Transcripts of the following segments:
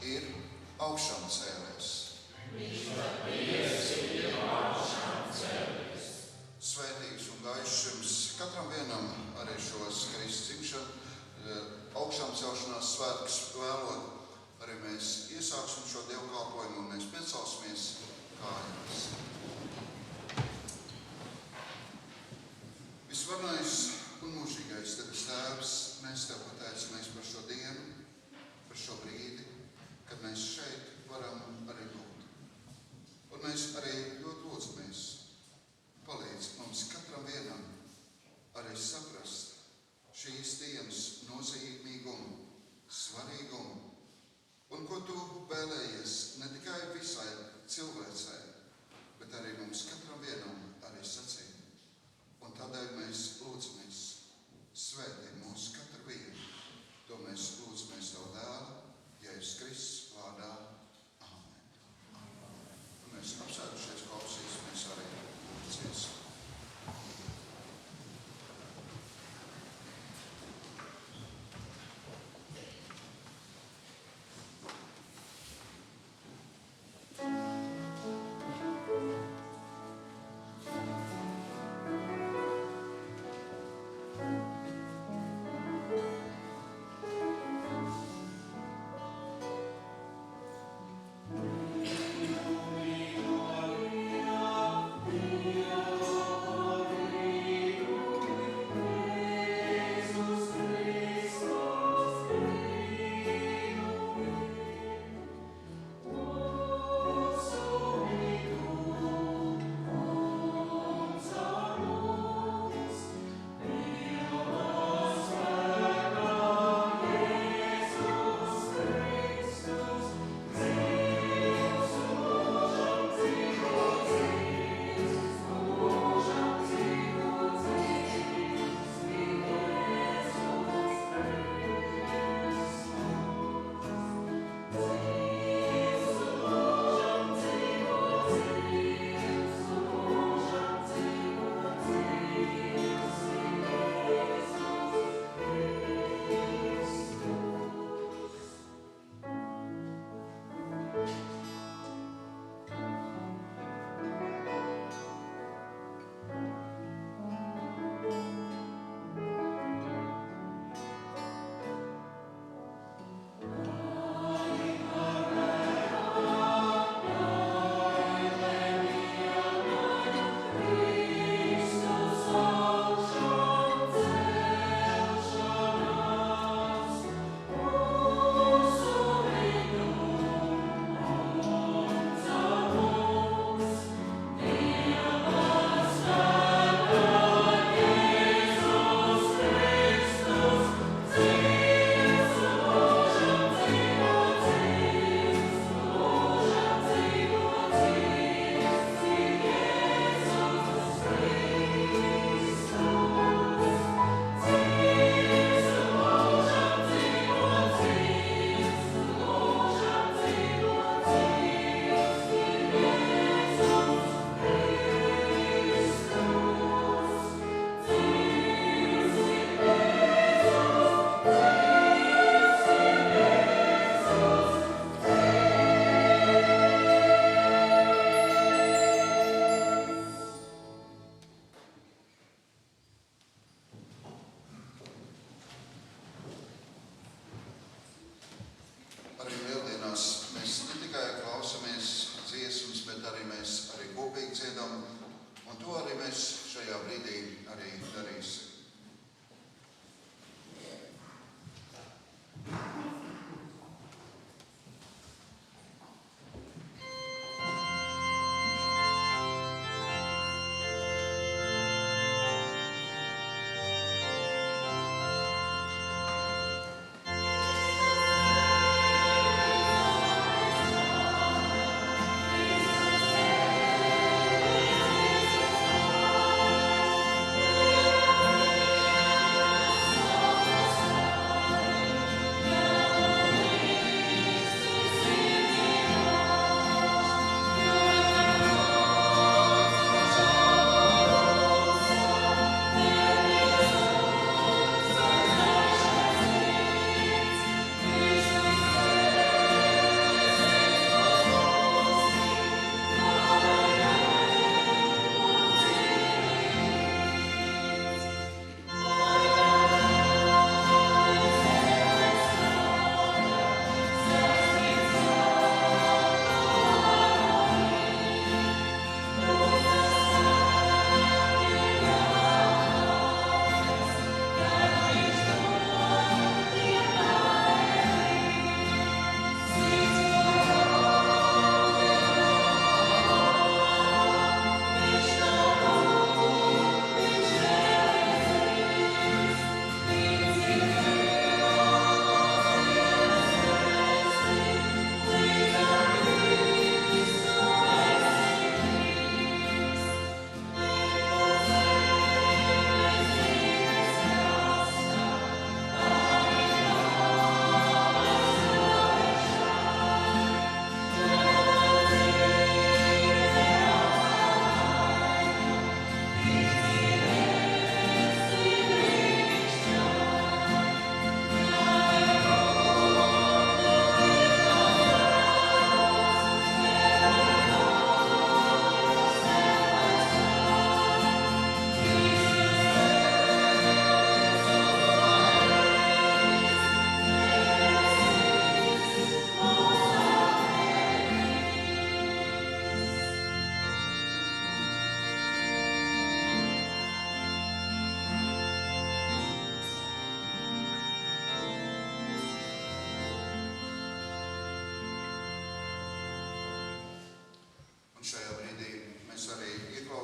ir augšām cēlies. Svētīgs un gaišs jums katram vienam arī šos Kristus dzimšanu, augšām celšanās svētkus vēlot. Arī mēs iesāksim šo dievkalpojumu un mēs piecelsimies kājās. Visvarenais un mūžīgais Tevs Tēvs, mēs Tev pateicamies par šo dienu, par šo brīdi, kad mēs šeit varam arī būt. Un mēs arī ļoti lūdzamies, palīdz mums katram vienam arī saprast šīs dienas nozīmīgumu, svarīgumu, un ko Tu vēlējies ne tikai visai cilvēcei, bet arī mums katram vienam arī sacīt. Un tādēļ mēs lūdzamies, svētī mūs katru vienu. To mēs lūdzamies Tavu dēlu, Jēzus Kristus vārdā. Āmen. Un mēs apsēdušies klausīsimies arī dziesmu.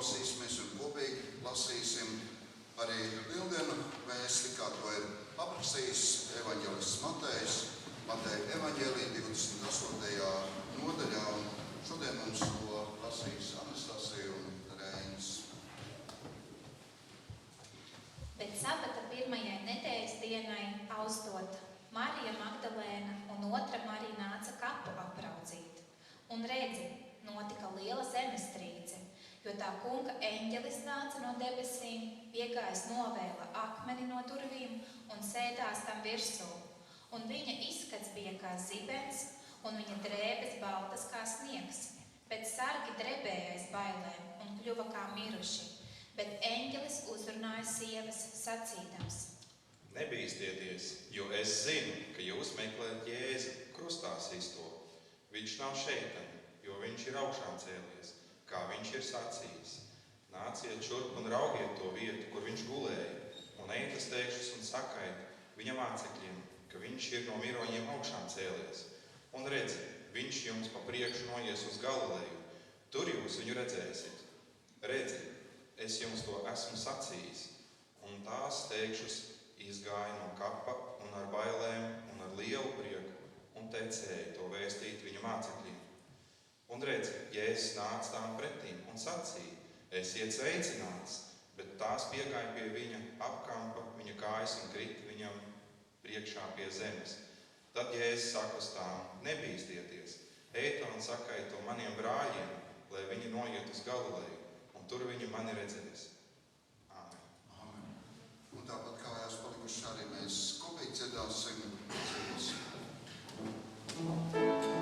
klausīsimies un kopīgi lasīsim arī lieldienu vēsti, kā to ir aprakstījis evaņģēlists Matejs, Mateja evaņģēlija 28. nodaļā, un šodien mums to lasīs Anastasija un Reinis. Bet sabata pirmajai nedēļas dienai austot, Marija Magdalēna un otra Marija nāca kapu apraudzīt. Un redzi, notika liela zemestrīce, jo tā kunga eņģelis nāca no debesīm, piegājis novēla akmeni no durvīm un sēdās tam virsū. Un viņa izskats bija kā zibens, un viņa drēbes baltas kā sniegs, bet sargi drebēja aiz bailēm un kļuva kā miruši. Bet eņģelis uzrunāja sievas sacīdams: Nebīsties, jo es zinu, ka jūs meklējat Jēzu krustā sisto. Viņš nav šeit, jo viņš ir augšām cēlies, kā viņš ir sacījis. Nāciet šurp un raugiet to vietu, kur viņš gulēja, un ejiet uz teikšus un sakiet viņa mācekļiem, ka viņš ir no miroņiem augšām cēlies. Un redzi, viņš jums pa priekšu noies uz Galileju, tur jūs viņu redzēsiet. Redzi, es jums to esmu sacījis, un tās teikšus izgāja no kapa un ar bailēm un ar lielu prieku un tecēja to vēstīt viņa mācekļiem. Un redzi, Jēzus nāca tām pretīm un sacīja: Esiet sveicināts, bet tās piegāja pie viņa, apkampa viņa kājas un krita viņam priekšā pie zemes. Tad Jēzus saka uz tām: Nebīsties, ejiet un sakiet to maniem brāļiem, lai viņi noiet uz Galileju, un tur viņi mani redzēs. Āmen. Un tāpat kājās palikuši arī mēs kopīgi dziedāsim dziesmu. Te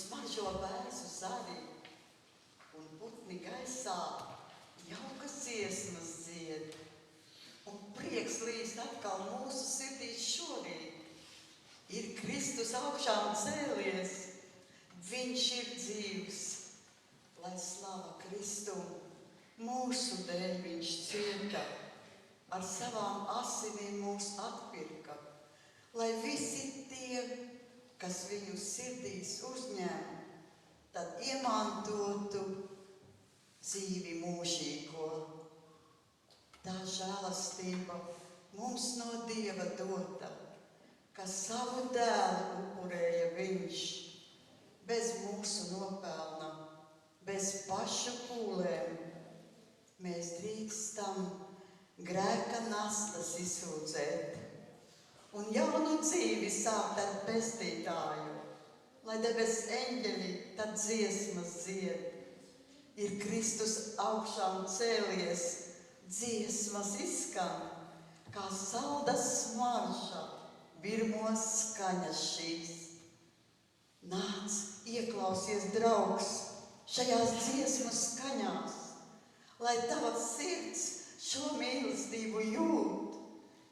smaržo bērzu zari, un putni gaisā jaukas dziesmas dzied, un prieks līst atkal mūsu sirdīs šorīt. Ir Kristus augšām cēlies, viņš ir dzīvs, lai slava Kristum, mūsu dēļ viņš cieta, ar savām asinīm mūs atpirka, lai visi tie, kas viņu sirdīs uzņem, tad iemantotu dzīvi mūžīgo. Tā žēlastība mums no Dieva dota, ka savu dēlu upurēja viņš, bez mūsu nopelna, bez pašu pūlēm. Mēs drīkstam grēka nastas izsūdzēt un jaunu dzīvi sākt ar pestītāju, lai debes eņģeļi tad dziesmas dzied. Ir Kristus augšām cēlies, dziesmas izskan, kā salda smarža, birmos skaņas šīs. Nāc, ieklausies, draugs, šajās dziesmas skaņās, lai tava sirds šo mīlestību jūt,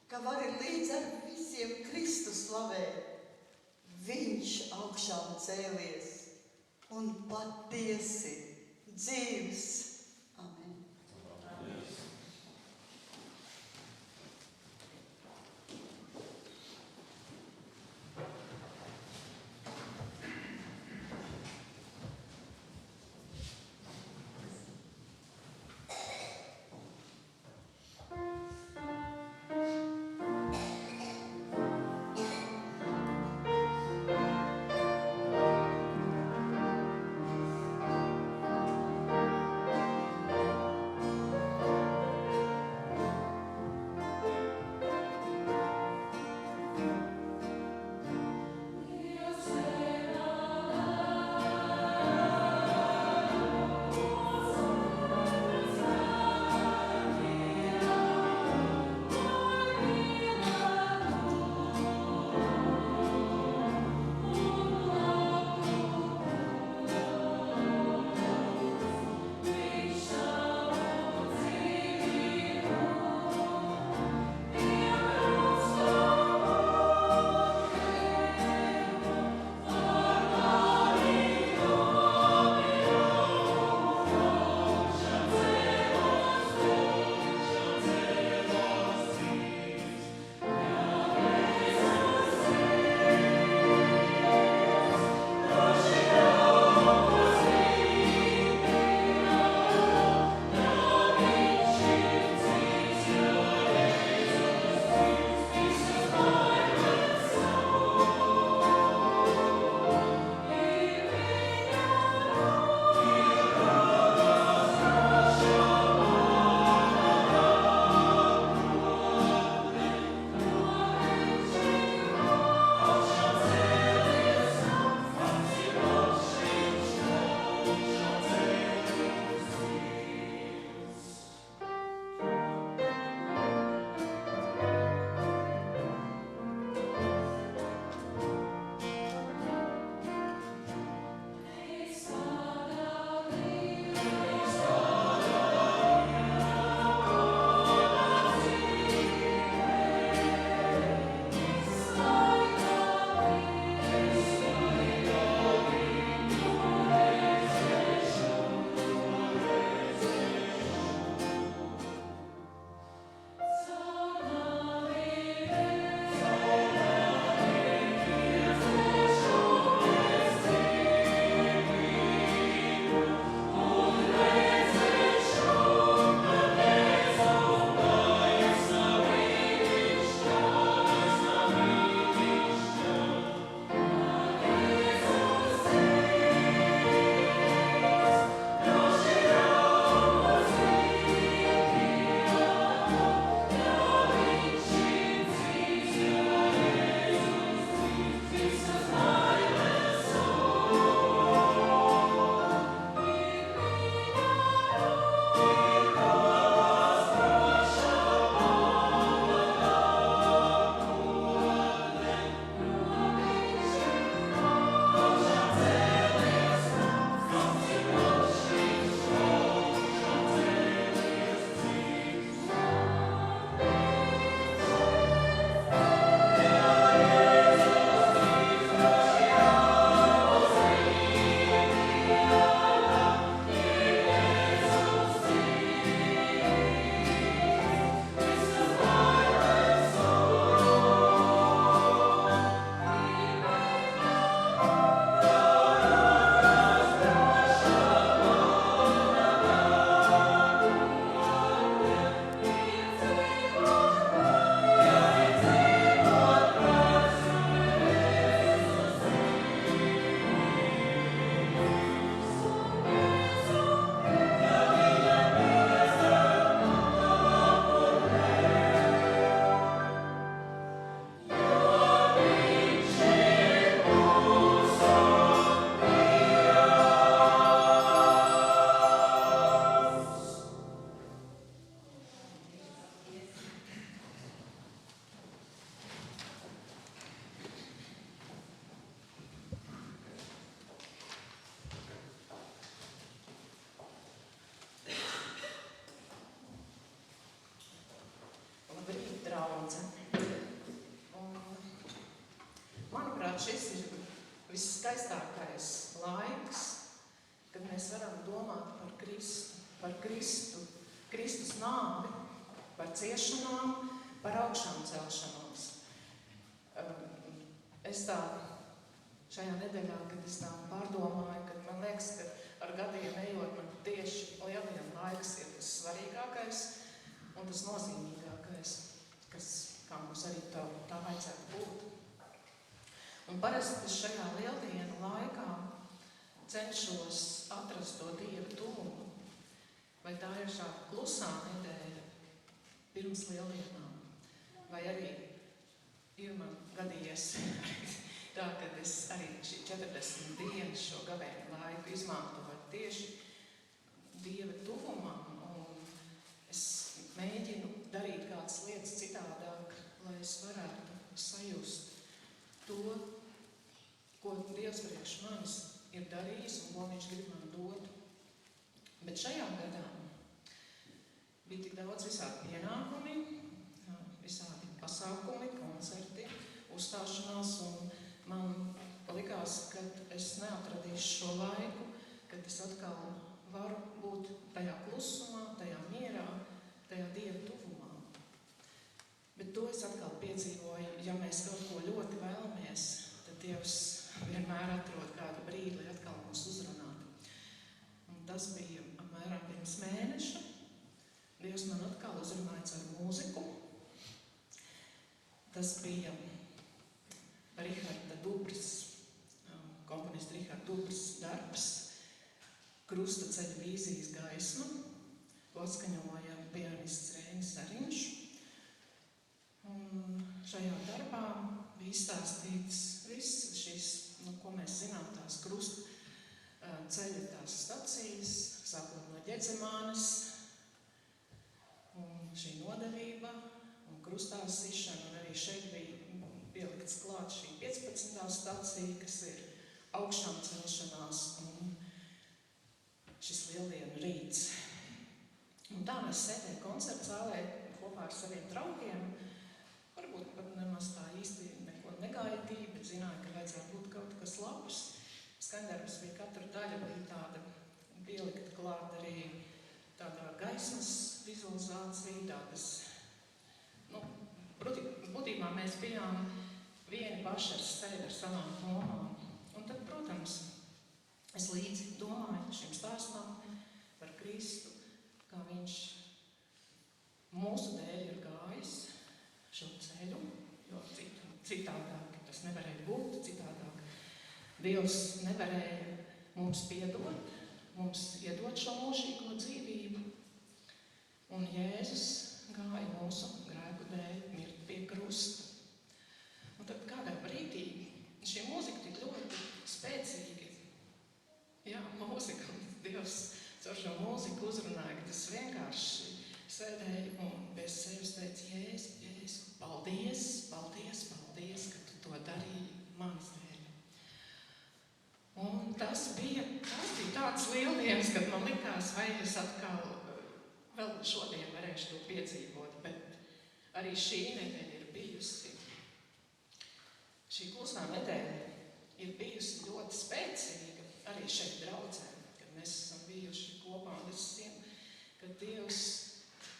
ka vari līdz ar visiem Kristu slavēt. Viņš augšām cēlies un patiesi dzīvs. Amen. Thank par Kristus nāvi, par ciešanām, par augšām celšanos. Es tā šajā nedēļā, kad es tā pārdomāju, kad man liekas, ka ar gadiem ejot, man tieši lieliem laiks ir tas svarīgākais un tas nozīmīgākais, kas, kā mums arī tā vajadzētu būt. Un parasti es šajā lieldienu laikā cenšos atrast to Dieva tuvumu, vai tā ir šāda klusā nedēļa pirms lieldienām, vai arī ir man gadījies tā, ka es arī šī 40 dienas šo gavēņu laiku izmantoju tieši Dieva tuvumam, un es mēģinu darīt kādas lietas citādāk, lai es varētu sajust to, ko Dievs priekš manis ir darījis un ko viņš grib man dot. Bet šajā gadā bija tik daudz visādi pienākumi, visādi pasākumi, koncerti, uzstāšanās, un man likās, ka es neatradīšu šo laiku, kad es atkal varu būt tajā klusumā, tajā mierā, tajā Dieva tuvumā. Bet to es atkal piedzīvoju, ja mēs kaut ko ļoti vēlamies, tad Dievs vienmēr atrod kādu brīdi, lai atkal mūs uzrunātu. Un tas bija apmēram pirms mēneša. Dievs man atkal uzrunāja ar mūziku. Tas bija Riharda Dubras, komponista Riharda Dubras darbs, Krusta ceļa vīzijas gaisma, ko atskaņoja pianists Reinis Zariņš. Un šajā darbā bija izstāstīts viss šīs, ko mēs zinām, tās krusta ceļa tās stacijas, sākot no Ģedzemānes, un šī nodevība, un krustā sišana, un arī šeit bija pielikts klāt šī 15. stacija, kas ir augšām celšanās, un šis lieldienu rīts. Un tā mēs sēdējām koncerta zālē kopā ar saviem draugiem. Varbūt pat nemaz tā īsti neko negaidīja, bet zināja, ka vajadzētu būt kaut kas labs. Skaņdarbs bija katru daļu, bija tāda pielikta klāt arī tādā gaismas vizualizācija, tādas, būtībā mēs bijām vieni paši ar sevi, ar savām domām. Un tad, protams, es līdzi domāju šim stāstam par Kristu, kā viņš mūsu dēļ ir gājis šo ceļu, jo citādāk tas nevarēja būt, citādāk Dievs nevarēja mums piedot, mums iedot šo mūžīgo dzīvību. Un Jēzus gāja mūsu grēku dēļ mirt pie krusta. Un tad kādā brīdī šī mūzika tik ļoti spēcīgi, mūzika, Dievs caur šo mūziku uzrunāja, ka es vienkārši sēdēju un pēc sevis teicu, Jēzus, paldies, paldies, paldies, ka tu to darīji manis dēļ. Un tas bija tāds lieldienas, kad man likās, vai es atkal vēl šodien varēšu to piedzīvot, bet arī šī nedēļa ir bijusi. Šī klusā nedēļa ir bijusi ļoti spēcīga arī šeit draudzē, kad mēs esam bijuši kopā, un es zinu, ka Dievs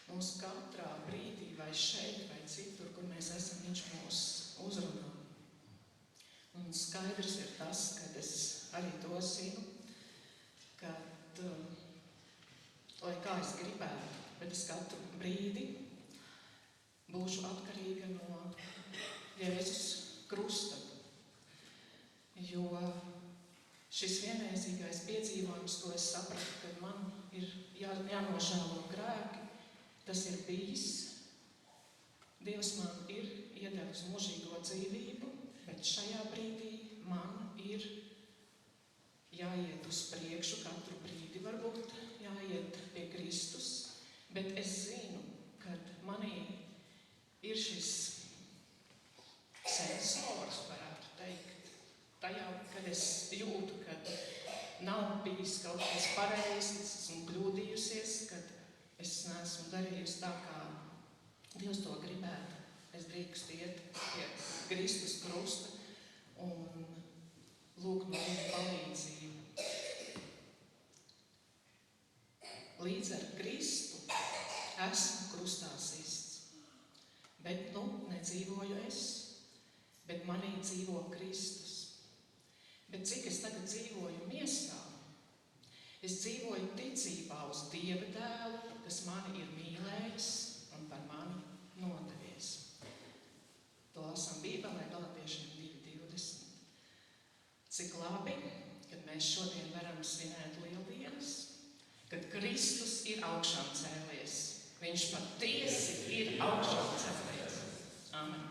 mūs katrā brīdī, vai šeit, vai citur, kur mēs esam, viņš mūs uzrunā. Un skaidrs ir tas, ka es arī to zinu, kad, lai kā es gribētu, bet es katru brīdi būšu atkarīga no Jēzus krusta. Jo šis vienreizīgais piedzīvojums, ko es sapratu, kad man ir jānožēlo grēki, tas ir bijis. Dievs man ir iedevis mūžīgo dzīvību, bet šajā brīdī man ir jāiet uz priekšu katru brīdi, varbūt jāiet pie Kristus, bet es zinu, ka manī ir šis sensors, varētu teikt, tajā, kad es jūtu, ka nav bijis kaut kas pareizs, esmu kļūdījusies, kad es neesmu darījusi tā, kā Dievs to gribētu. Es drīkstu iet pie Kristus krusta un lūgt no viņa palīdzību. līdz ar Kristu esmu krustā sists. Bet nedzīvoju es, bet manī dzīvo Kristus. Bet cik es tagad dzīvoju miesā, es dzīvoju ticībā uz Dieva Dēlu, kas mani ir mīlējis un par mani nodevies. To lasām Bībelē, Galatiešiem 2:20. Cik labi, kad mēs šodien varam svinēt lieldienas, kad Kristus ir augšām cēlies. Viņš patiesi ir augšām cēlies. Amen.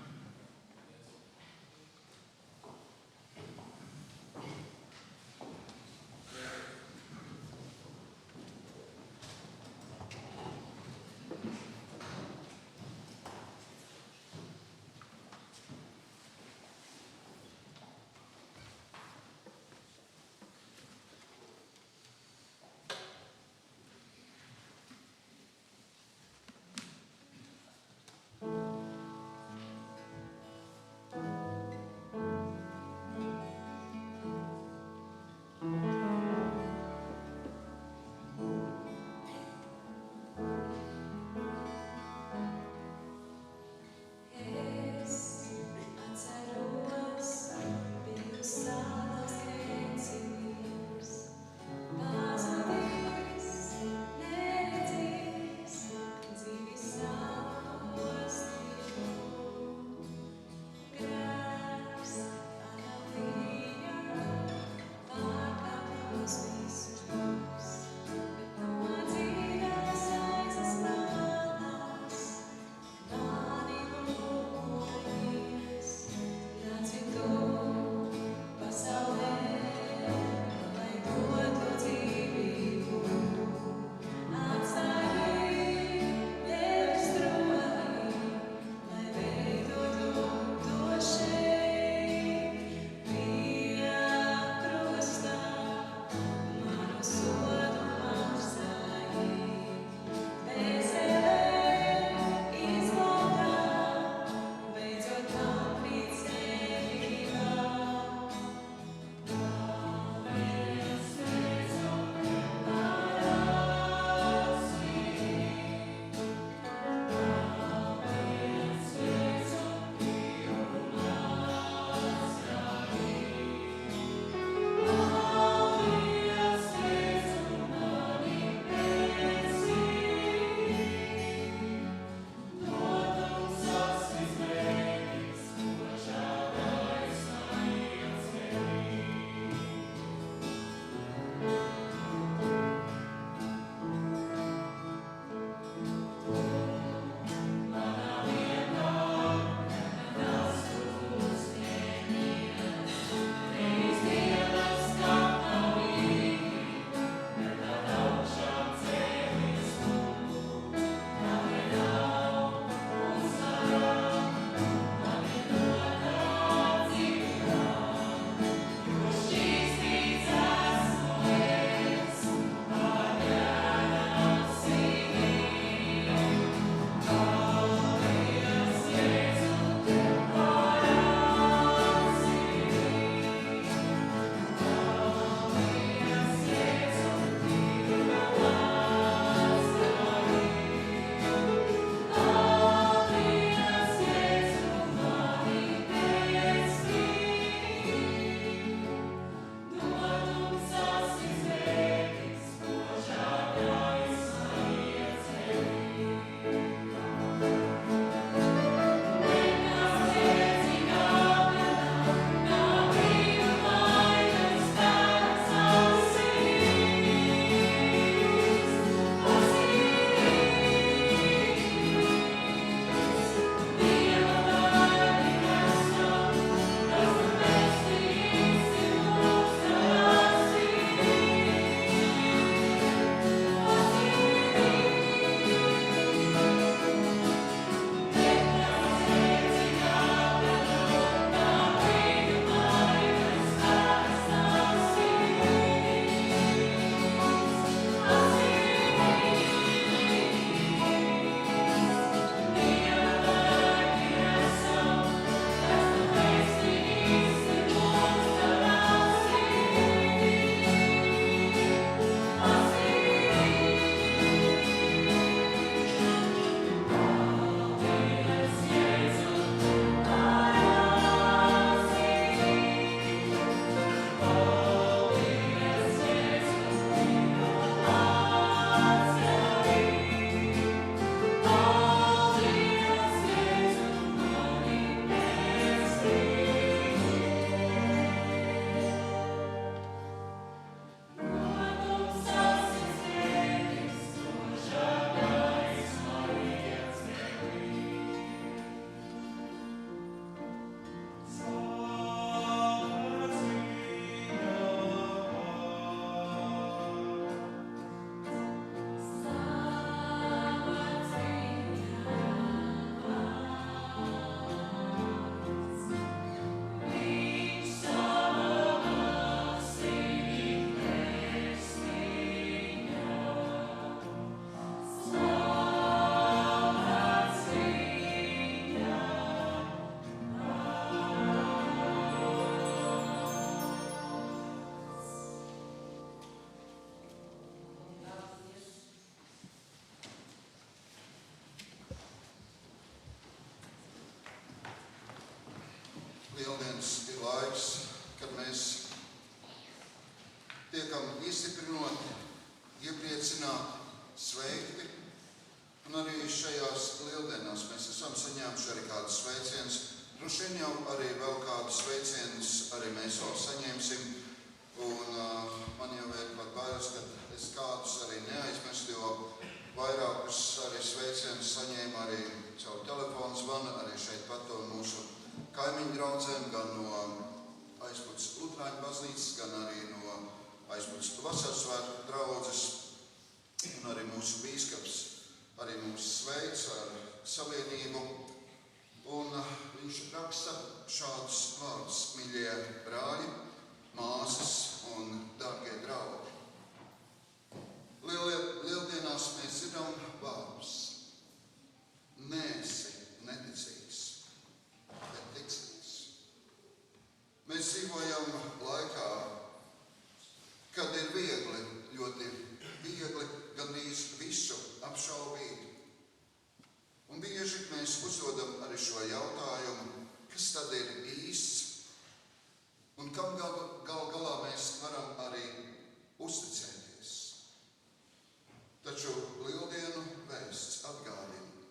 Lieldienas ir laiks, kad mēs tiekam iestiprinoti, iepriecināti, sveikti. Un arī šajās lieldienās mēs esam saņēmuši arī kādus sveicienus. Droši vien jau arī vēl kādus sveicienus arī mēs vēl saņemsim. Un man jau ir pat bailes, ka es kādus arī neaizmirstu, jo vairākus arī sveicienus saņēmu arī caur telefonu zvanu, arī šeit pat no mūsu kaimiņu draudzēm, gan no Aizpuces Lutrāņu baznīcas, gan arī no Aizpuces Vasarsvētku draudzes. Un arī mūsu bīskaps arī mūs sveic ar savienību. Un viņš raksta šādus vārdus: mīļie brāļi, māsas un dārgie draugi. Lieldienās mēs dzirdam vārdus: neesi neticīgs, bet ticīgs. Mēs dzīvojam laikā, kad ir viegli, ļoti viegli gandrīz visu apšaubīt. Un bieži mēs uzdodam arī šo jautājumu, kas tad ir īsts un kam gal galā mēs varam arī uzticēties. Taču lieldienu vēsts atgādina,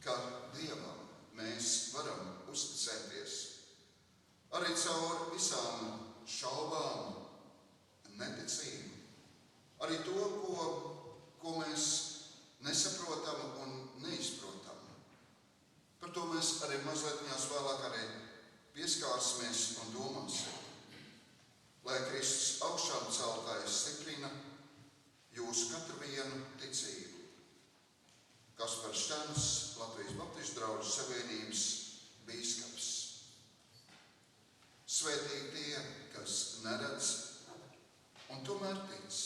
ka Dievam mēs varam uzticēties arī caur visām šaubām, neticību. Arī to, ko mēs nesaprotam un neizprotam. Par to mēs arī mazliet vēlāk arī pieskārsimies un domāsim. Lai Kristus augšām celtais stiprina jūsu katru vienu ticību. Kaspars Štenis, Latvijas Baptistu draugu savienības bīskaps. Svētīgi tie, kas neredz un tomēr tic.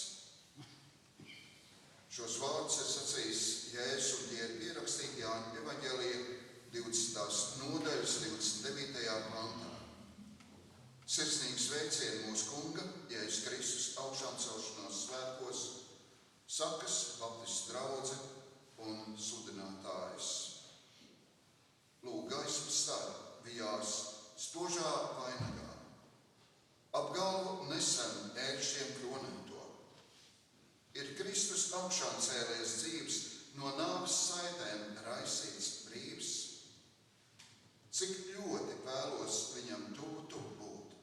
Šos vārdus ir sacījis Jēzus, un tie ir pierakstīti Jāņa evaņģēlija 20. nodaļas 29. pantā. Sirsnīgi sveicieni mūsu Kunga, Jēzus Kristus augšām celšanās svētkos, sakas Baptistu draudze un sludinātājs. Lūk, gaisma stāv vijās spožā vainagā. Ap galvu nesam ērkšķiem kronēto. Ir Kristus augšām cēlies dzīves, no nāves saitēm raisīts brīvs. Cik ļoti vēlos viņam tuvu būt,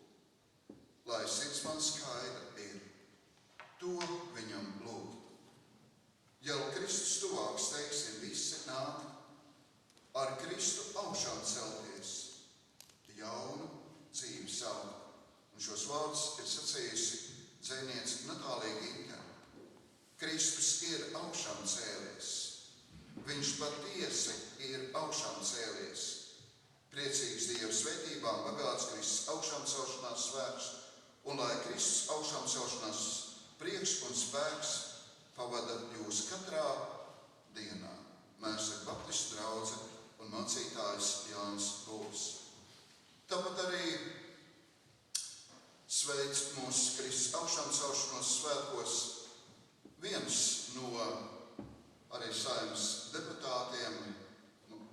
lai sirds man skaidra ir, to viņam lūgt. Ja Kristus tuvāk steigsim visi nāk, ar Kristu augšām celties, jaunu dzīvi saukt. Un šos vārdus ir sacījusi dzejniece Natālija Ginka. Kristus ir augšām cēlies. Viņš patiesi ir augšām cēlies. Priecīgs Dieva svētībām bagāts Kristus augšām celšanās svēks, un lai Kristus augšām celšanās prieks un spēks pavada jūs katrā dienā. Mērsaka Baptistu draudze un mācītājs Jānis Būs. Tāpat arī sveic mūsu Kristus augšām celšanās svētkos viens no arī Saeimas deputātiem,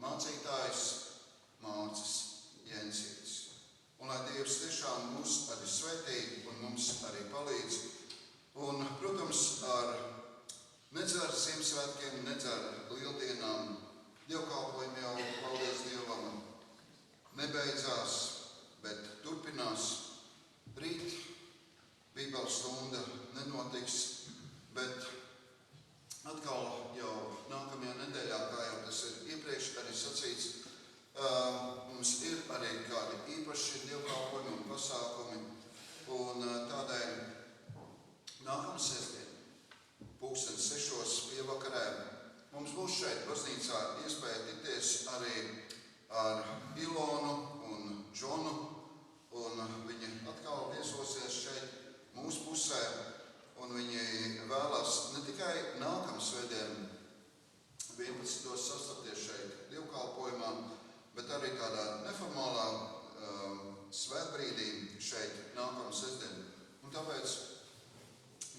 mācītājs Mārcis Jensīts. Un lai Dievs tiešām mūs arī svētī un mums arī palīdz. Un, protams, ar nedz ar Ziemassvētkiem, nedz ar lieldienām dievkalpojumi jau, paldies Dievam, nebeidzās, bet turpinās. Rīt Bībeles stunda nenotiks, bet atkal jau nākamajā nedēļā, kā jau tas ir iepriekš arī sacīts, mums ir arī kādi īpaši dievkalpojumi un pasākumi. Un tādēļ nākamā sestdien, 6:00 pievakarē, mums būs šeit baznīcā iespēja tikties arī ar Ilonu un Džonu. Un viņi atkal viesosies šeit mūsu pusē, un viņi vēlas ne tikai nākamā svētdien 11. sastapties šeit dievkalpojumā, bet arī tādā neformālā svētbrīdī šeit nākamā sestdien. Un tāpēc,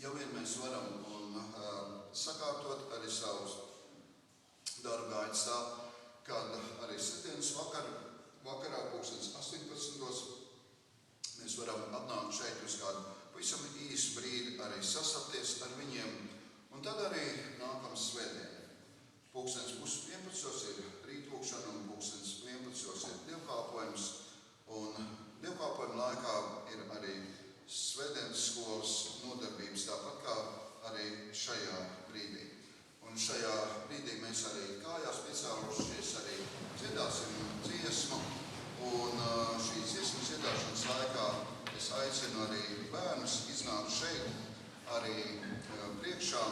ja vien mēs varam sakārtot arī savus darba gaitas tā, kad arī sestdienas vakar vakarā 18. Mēs varam atnākt šeit uz kādu pavisam īsu brīdi, arī sasapties ar viņiem. Un tad arī nākamās svētdien. 10:30 ir rītlūkšana un 11:00 ir dievkalpojums. Un dievkalpojuma laikā ir arī svētdienas skolas nodarbības, tāpat kā arī šajā brīdī. Un šajā brīdī mēs arī kājās piecēlušies, arī dziedāsim dziesmu. Un šīs dziesmas dziedāšanas laikā es aicinu arī bērnus iznākt šeit arī priekšā,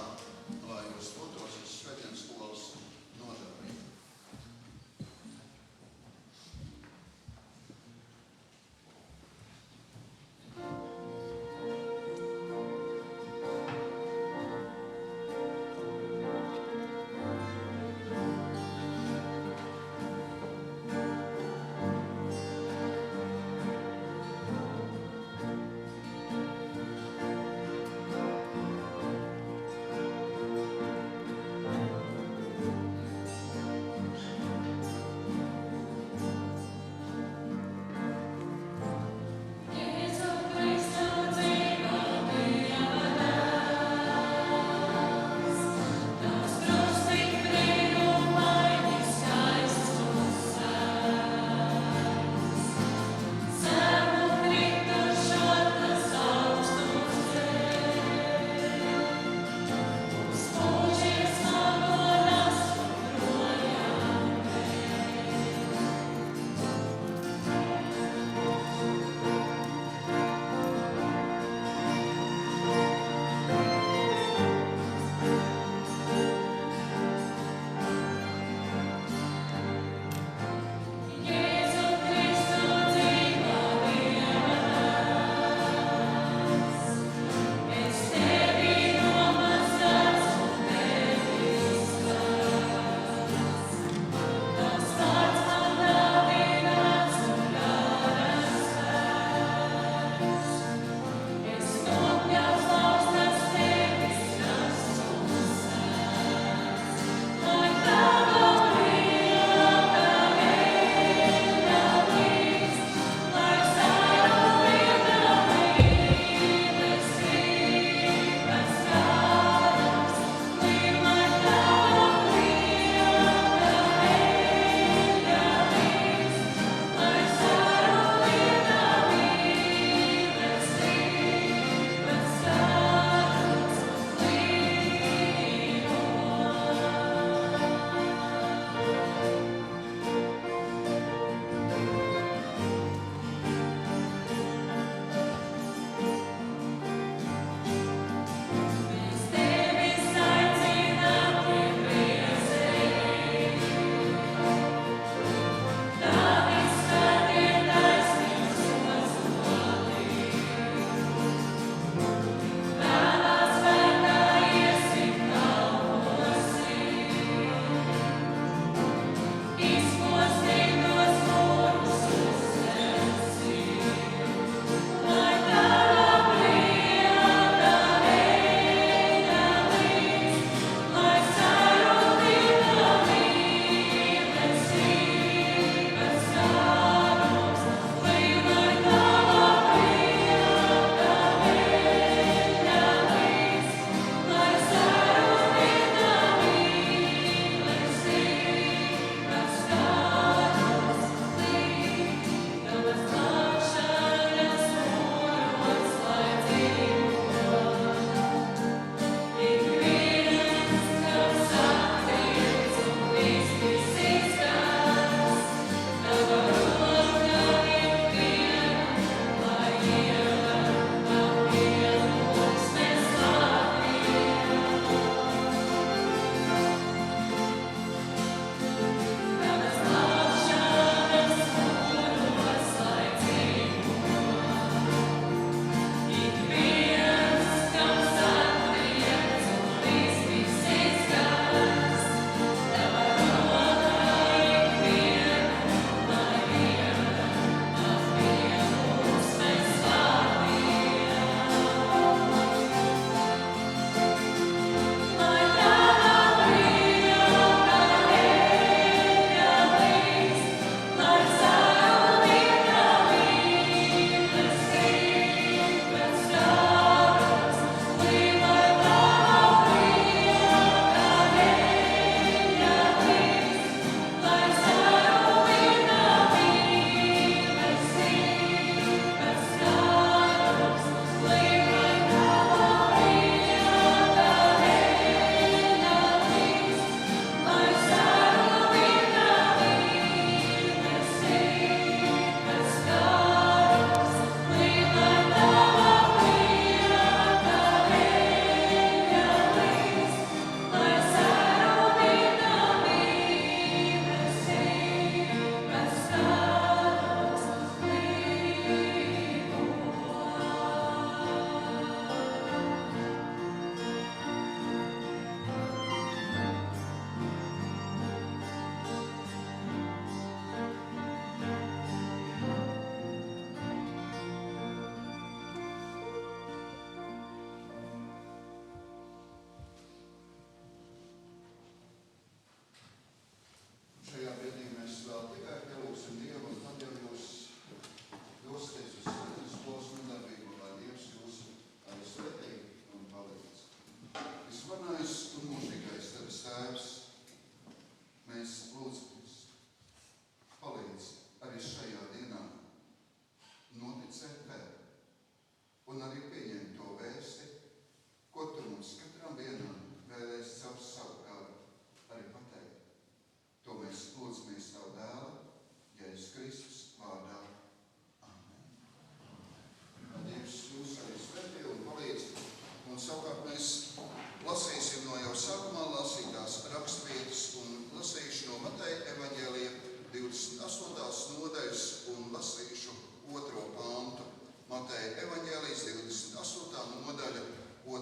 lai jūs dotos uz svētdienas skolas nodarbību.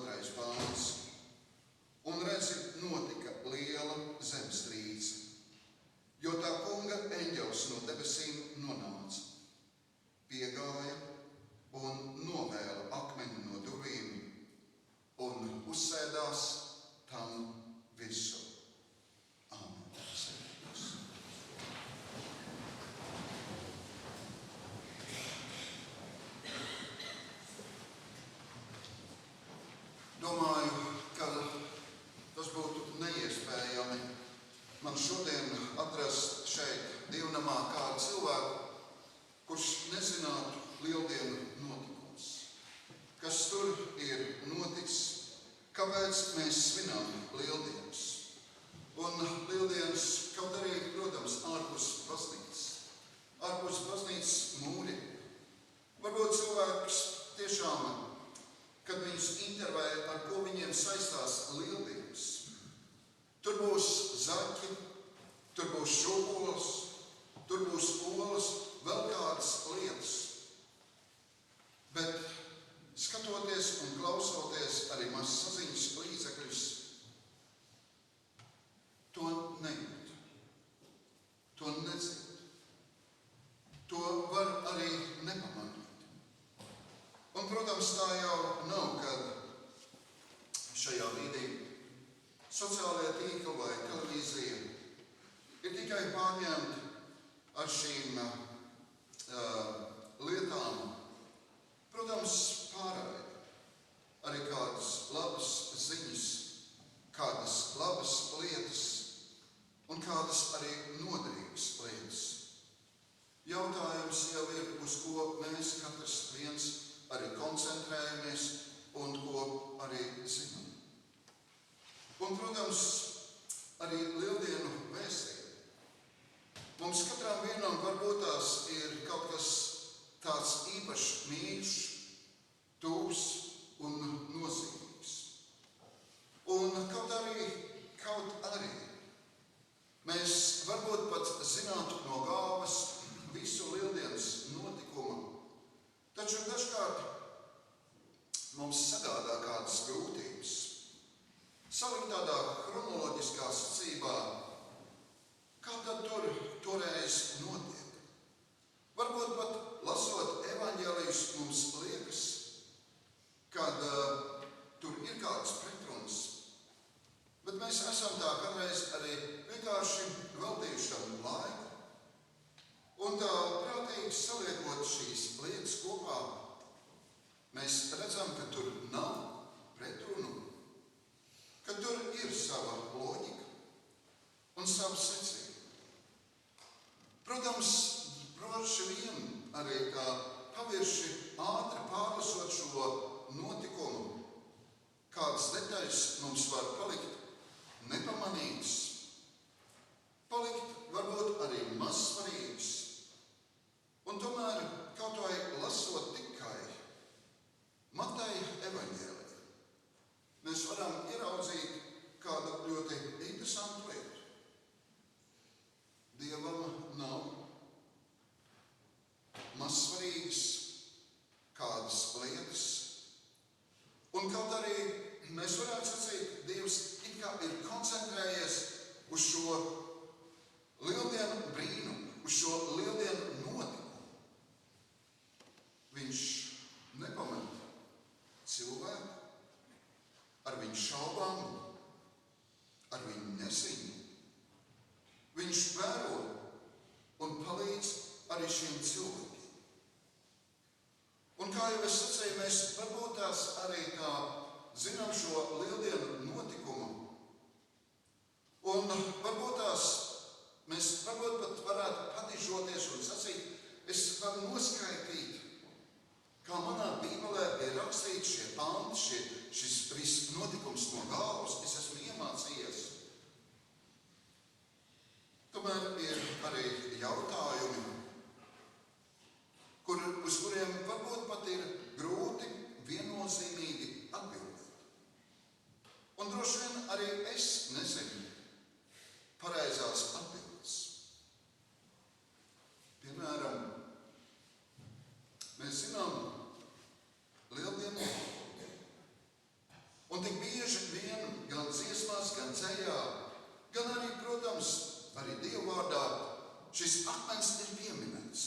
otrais pāns. Un redzi, notika liela zemestrīce, jo tā kunga eņģelis no debesīm nonāca, piegāja un novēla akmeni no durvīm un uzsēdās tam virsū. Āmen. Sēdieties. Domāju, ka tas būtu neiespējami man šodien atrast šeit dievnamā kādu cilvēku, kurš nezinātu lieldienu notikumus. Kas tur ir noticis, kāpēc mēs svinām lieldienas. Un lieldienas kaut arī, protams, ārpus baznīcas mūriem. Varbūt cilvēks tiešām, kad viņus intervē, ar ko viņiem saistās lieldienas. Tur būs zaķi, tur būs šūpoles, tur būs olas, vēl kādas lietas. Bet skatoties un klausoties arī mazsaziņas līdzekļus, to nejūt, to nedzird. To var arī nepamanīt. Un, protams, tā jau nav, kad šajā vidī sociālajā tīkla vai televīzija ir tikai pārņemti ar šīm lietām. Protams, pārēj arī kādas labas ziņas, kādas labas lietas un kādas arī noderīgas lietas. Jautājums jau ir, uz ko mēs katrs viens arī koncentrējamies un ko arī zinām. Un, protams, arī lieldienu vēstījumi. Mums katram vienam varbūt tās ir kaut kas tāds īpašs mīļš, tuvs un nozīmīgs. Un kaut arī mēs varbūt pat zinātu no galvas visu lieldienas notikumu, taču dažkārt mums sagādā kādas grūtības. Salikt tādā chronoloģiskā secībā, kā tad toreiz notiek. Varbūt pat lasot evaņģēlijus mums liekas, kad tur ir kādas pretrunas, bet mēs esam tā kādreiz arī vienkārši veltījuši tam laiku. Un tā prātīgi saliekot šīs lietas kopā, mēs redzam, ka tur nav pretrunu, ka tur ir sava loģika un sava secība. Protams, droši vien arī tā pavirši ātri pārlasot šo notikumu, kādas detaļas mums var palikt nepamanītas, palikt varbūt arī mazsvarīgas. Un tomēr, kaut vai lasot tikai Mateja evaņģēliju, mēs varam ieraudzīt kādu ļoti interesantu lietu. Dievam nav mazsvarīgas kādas lietas. Un kaut arī mēs varētu sacīt, Dievs it kā ir koncentrējies uz šo lieldienu brīnumu, uz šo lieldienu notikumu. Viņš nepamet cilvēku ar viņu šaubām, ar viņu neziņu. Viņš vēro un palīdz arī šiem cilvēkiem. Un kā jau es sacīju, mēs varbūt tās arī tā zinām šo lieldienu notikumu. Un varbūt tās mēs varbūt pat varētu patižoties un sacīt, es varu noskaitīt, kā manā Bībelē ir rakstīts šie panti, šis viss notikums no galvas, es esmu iemācījies. Tomēr ir arī jautājumi, uz kuriem varbūt pat ir grūti viennozīmīgi atbildēt. Un droši vien arī es nezinu pareizās atbildes. Piemēram, mēs zinām lieldienu. Un tik bieži vien gan dziesmās, gan dzejā, gan arī, protams, arī Dieva vārdā šis akmens ir pieminēts.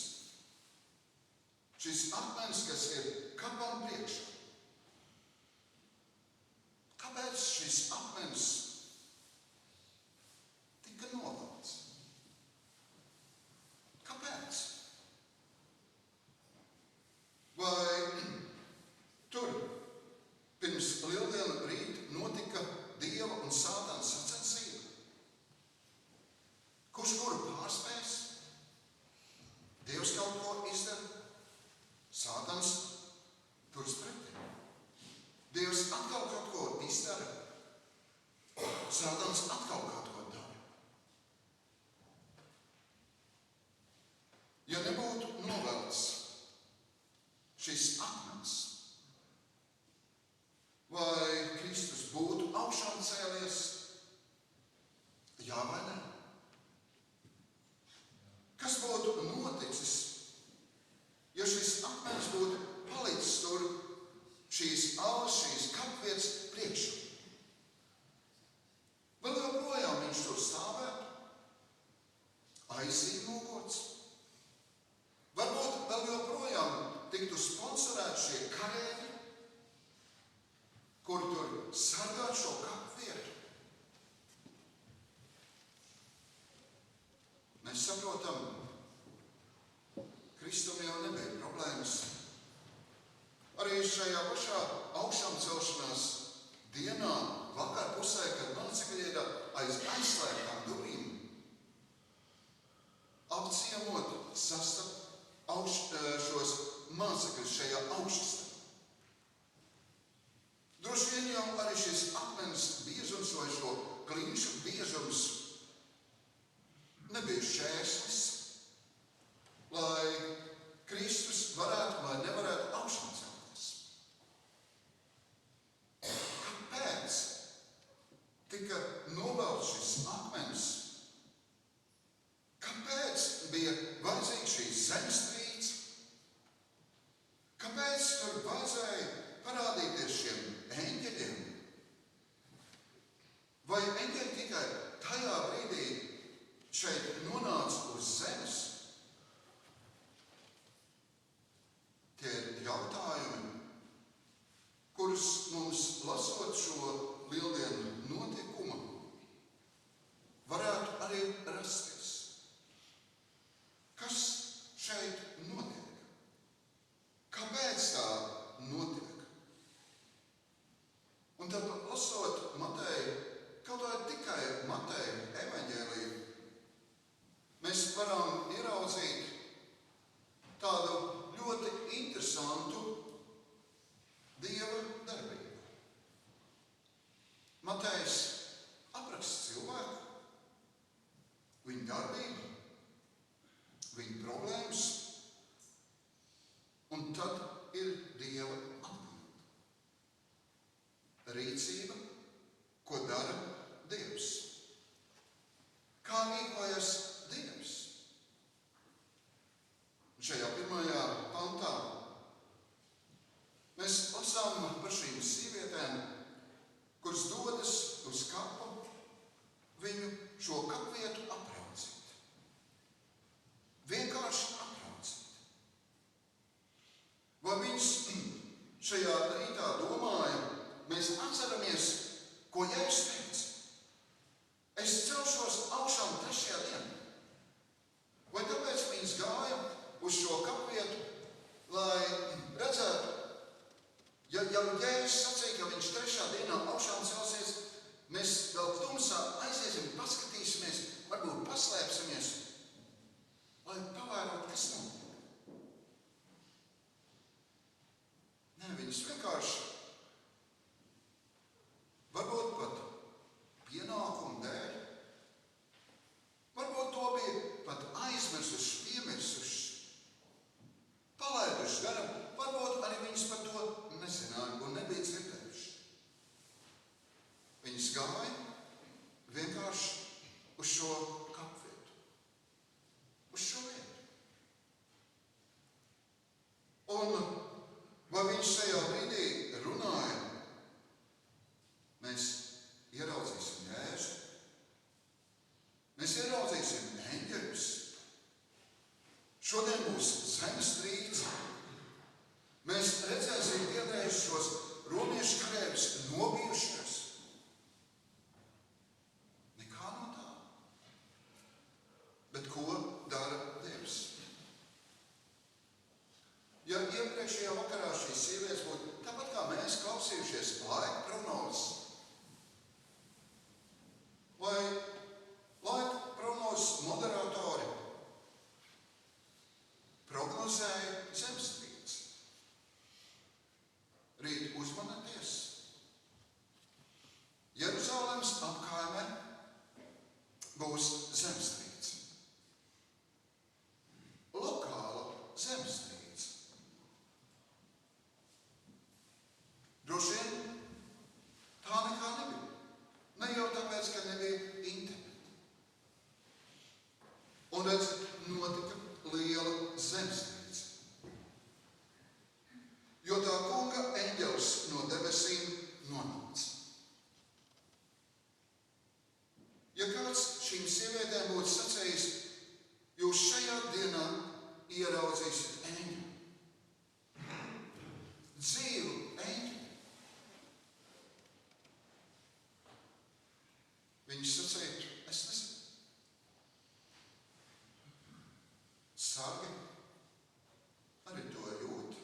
Šis akmens, kas ir kapam priekšā. Kāpēc šis akmens tika novelts? Kāpēc? Vai tur pirms lieldienu rīt notika Dieva un Sātana sacensība? Kurš kuru pārspēs? Dievs kaut ko izdara, Sātans turas pretī. Dievs atkal kaut ko izdara, Sātans atkal kaut ko dara. Ja nebūtu novelts šis akmens, vai Kristus būtu augšām cēlies? Jā vai nē? Kas būtu noticis, ja šis akmens būtu palicis tur šīs alas, šīs kapvietas priekšā? Vēl joprojām viņš tur stāvētu, aizīmogots. Varbūt vēl joprojām tiktu sponsorēti šie karēļi, kuri tur sargātu šo kapvietu. Mēs saprotam, Kristum jau nebija problēmas. Arī šajā pašā augšām celšanās dienā, vakar pusē, kad mācekļi ir aiz aizslēgtām durvīm, apciemot, sastapt šos mācekļus šajā augšastabā. Droši vien jau arī šis akmens biezums vai šo klinšu biezums nebija šķērslis, lai Kristus varētu vai nevarētu augšām celties. Kāpēc tika novelts šis akmens? Kāpēc bija vajadzīgs šīs zemestrīce? Kāpēc tur vajadzēja parādīties šiem eņģeļiem? Vai eņģeļi tikai tajā brīdī šeit nonāca uz zemes? Tie ir jautājumi, kurus mums lasot šo lieldienu notikumu varētu arī rasties. Kas šeit notiek? Kāpēc tā notiek? Un tad lasot Mateja, kaut vai tikai Mateja evaņģēliju, mēs varam ieraudzīt tādu ļoti interesantu Dieva darbību. Matejs apraksta cilvēku, viņa darbību, viņa problēmas, un tad ir Dieva atbilde. Rīcība, ko dara Dievs. Kā rīkojas Dievs? Šajā pirmajā pantā mēs lasām par šīm sievietēm, kuras dodas uz kapu, viņu šo kapvietu apraudzīt. Vienkārši apraudzīt. Vai viņas šajā rītā domāja, mēs atceramies, ko Jēzus teica? Es celšos augšām 3. dienā. Vai tāpēc viņas gāja uz šo kapvietu, lai redzētu, ja Jēzus sacīja, ka viņš 3. dienā augšām celsies, mēs vēl tumsā aiziesim, paskatīsimies, varbūt paslēpsimies, lai pavērot, kas notiek. Nē, viņas vienkārši, varbūt pat pienākumu dēļ, varbūt to bija pat aizmirsuši, piemirsuši, palaiduši garam, varbūt arī viņas par to nezināja un nebija dzirdējuši. Viņas gāja vienkārši uz šo kapvietu, uz šo vietu. Un vai viņš šajā brīdī runāja būs zemestrīce. Lokāla zemestrīce. Droši vien tā nekā nebija. Ne jau tāpēc, ka nebija interneta. Un redz, notika liela zemestrīce. Jo tā kunga eņģelis no debesīm nonāca. Ja kāds šīm sievietēm būtu sacījis, jūs šajā dienā ieraudzīsiet eņģeli. Dzīvu eņģeli. Viņš sacītu, es nezinu. Sargi arī to jūt.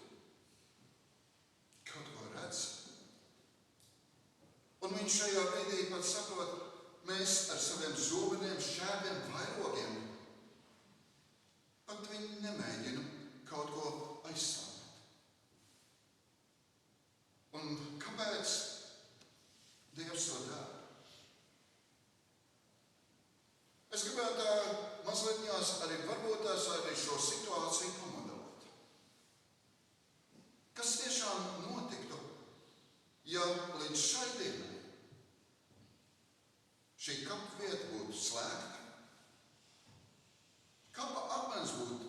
Kaut ko redz. Un viņš šajā brīdī pat saprot, mēs ar saviem zobeniem, šķērbiem, vairogiem pat viņi nemēģina kaut ko aizstāvēt. Un kāpēc Dievs to dara? Es gribētu mazliet arī varbūt arī šo situāciju pamodelēt. Kas tiešām notiktu, ja līdz šai dienai šī kapa vieta būtu slēgta, kapa akmens būtu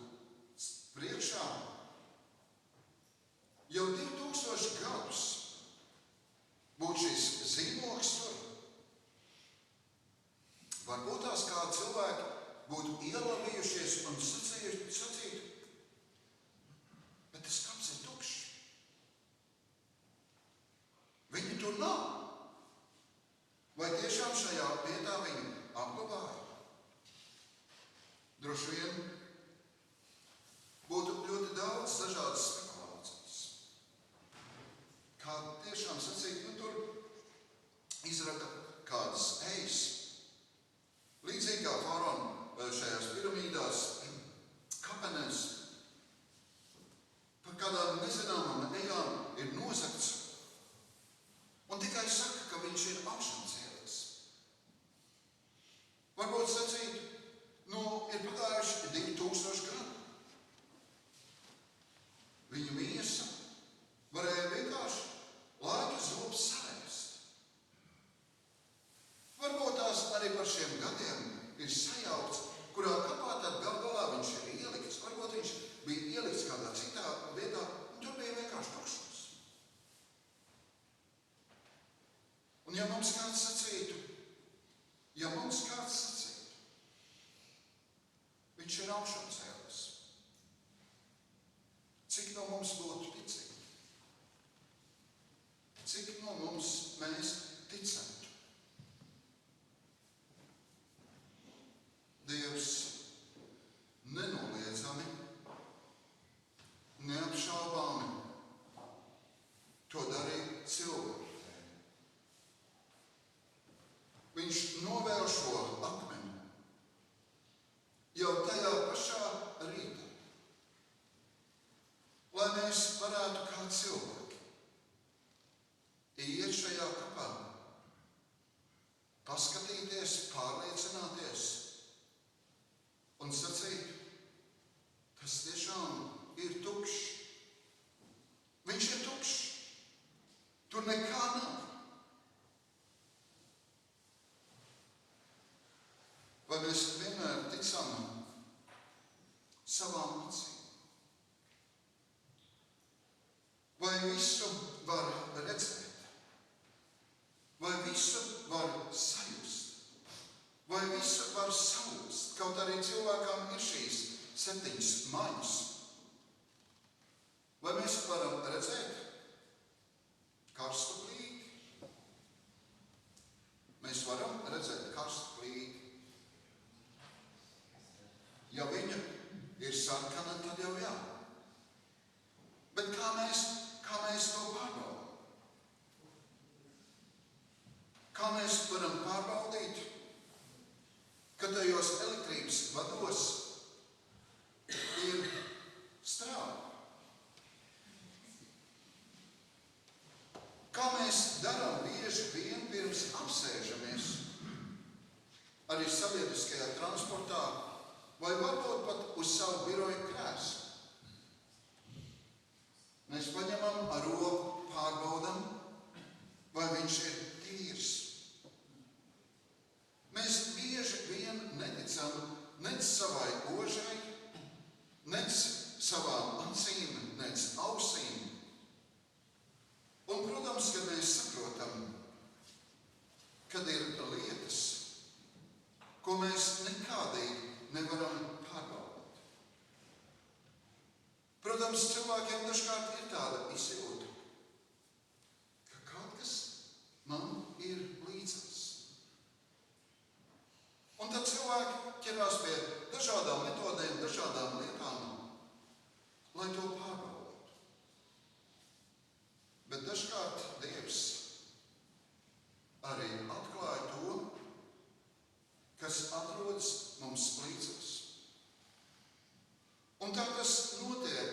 priekšā, jau 2000 gadus būtu šis zīmogs tur. Varbūt tās kādi cilvēki būtu ielavījušies un sacītu, bet tas kaps ir tukšs. Viņi tur nav. Vai tiešām šajā vietā viņi apglabāja? Droši vien būtu ļoti daudz dažādas spekulācijas. Kā tiešām sacīt, tur izraka kādas ejas. Līdzīgi kā faraona šajās piramīdās, kapenēs, par kādām nezināmām ejām ir nozagts. Un tikai saka, ka viņš ir augšām cēlies. Varbūt sacīt, ir pagājuši 2000 gadu. Viņa miesa varēja vienkārši laika zops saēst. Varbūt tās arī par šiem gadiem ir sajaukts, kurā kapā tad gal galā viņš ir ielikts. Varbūt viņš bija ielikts kādā citā vietā, un tur bija vienkārši tukšums. Un ja mums kāds sacītu, viņš ir augšām cēlies, cik no mums būtu ticīgi? Cik no mums mēs ticētu? Dievs nenoliedzami, neapšaubāmi to darīja cilvēku. Viņš novēl šo akmeni jau tajā pašā rītā, lai mēs varētu kā cilvēki iet šajā kapā, paskatīties, pārliecināties un sacīt, tas tiešām ir tukšs. Viņš ir tukšs. Tur nekā nav. Vai mēs vienmēr ticam savām acīm? Vai visu var redzēt? Vai visu var sajust? Vai visu var sajust? Kaut arī cilvēkam ir šīs 7 maņas. Vai mēs varam redzēt karstu plīti? Mēs varam redzēt karstu plīti. Ja viņa ir sarkana, tad jau jā. Bet kā mēs to pārbaudām? Kā mēs varam pārbaudīt, ka tajos elektrības vados ir strāva? Kā mēs darām bieži vien pirms apsēžamies? arī sabiedriskajā transportā, vai varbūt pat uz savu biroju krēslu. Mēs paņemam ar roku, pārbaudam, vai viņš ir tīrs. Mēs bieži vien neticam nec savai ožai, nec savām acīm, nec ausīm. Un, protams, kad mēs saprotam, kad ir lietas, ko mēs nekādīgi nevaram pārbaudīt. Protams, cilvēkiem dažkārt ir tāda izjūta, ka kaut kas man ir līdzās. Un tad cilvēki ķerās pie dažādām metodēm, dažādām lietām, lai to pārbaudītu. Bet dažkārt Dievs arī atklāja to, kas atrodas mums līdzās. Un tā tas notiek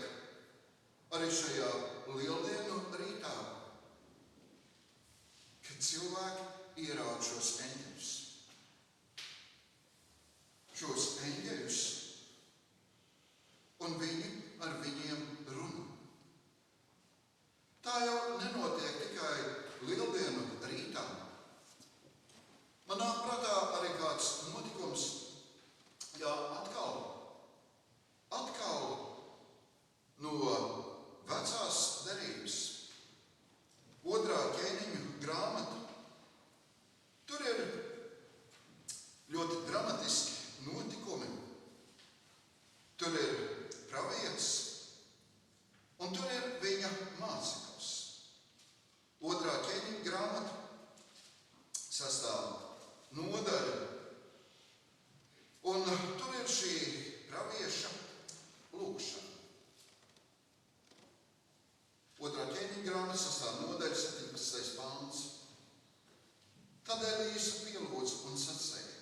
arī šajā lieldienu rītā, kad cilvēki ierauga šos eņģeļus. Šos eņģeļus, un viņi ar viņiem runā. Tā jau nenotiek tikai lieldienu rītā. Man nāk prātā arī kāds notikums, atkal no vecās derības, 2. ķēniņu grāmata. Tur ir ļoti dramatiski notikumi. Tur ir pravietis, un tur ir viņa māceklis. 2. ķēniņu grāmata, 6. nodaļa. Un tur ir šī pravieša lūgšana. 2. ķēniņu grāmata, 6. nodaļa, 17. pāns. Tad Elīza pielūdza un sacīja: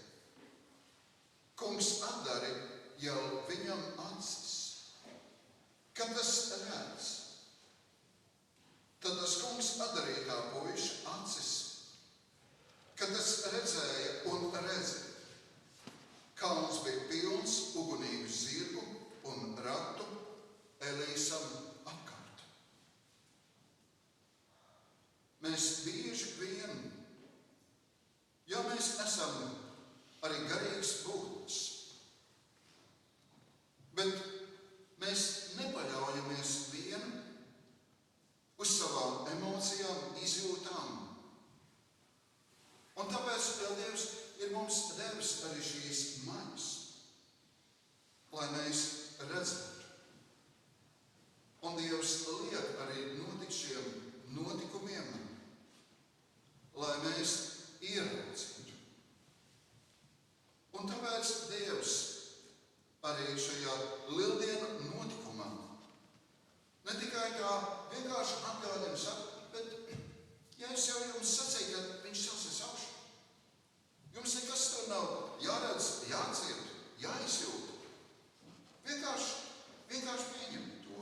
Kungs, atdari jau viņam acis, kad tas redz. Tad tas kungs atdarīja tā puiša acis, kad tas redzēja un redzēja. Kalns bija pilns ugunīgu zirgu un ratu Elīsam apkārt. Mēs bieži vien, ja mēs esam arī garīgas būtnes, bet mēs nepaļaujamies vien uz savām emocijām, izjūtām. Un tāpēc Dievs ir mums devis arī šīs maiņas, lai mēs redzētu. Un Dievs liek arī notikt šiem notikumiem, lai mēs ieraudzītu. Un tāpēc Dievs arī šajā lieldienu notikumā ne tikai kā vienkārši atgādina saka, bet ja es jau jums sacīju, ka viņš celsies augšā, jums nekas tur nav jāredz, jāciet, jāizjūt. Vienkārši pieņemiet to,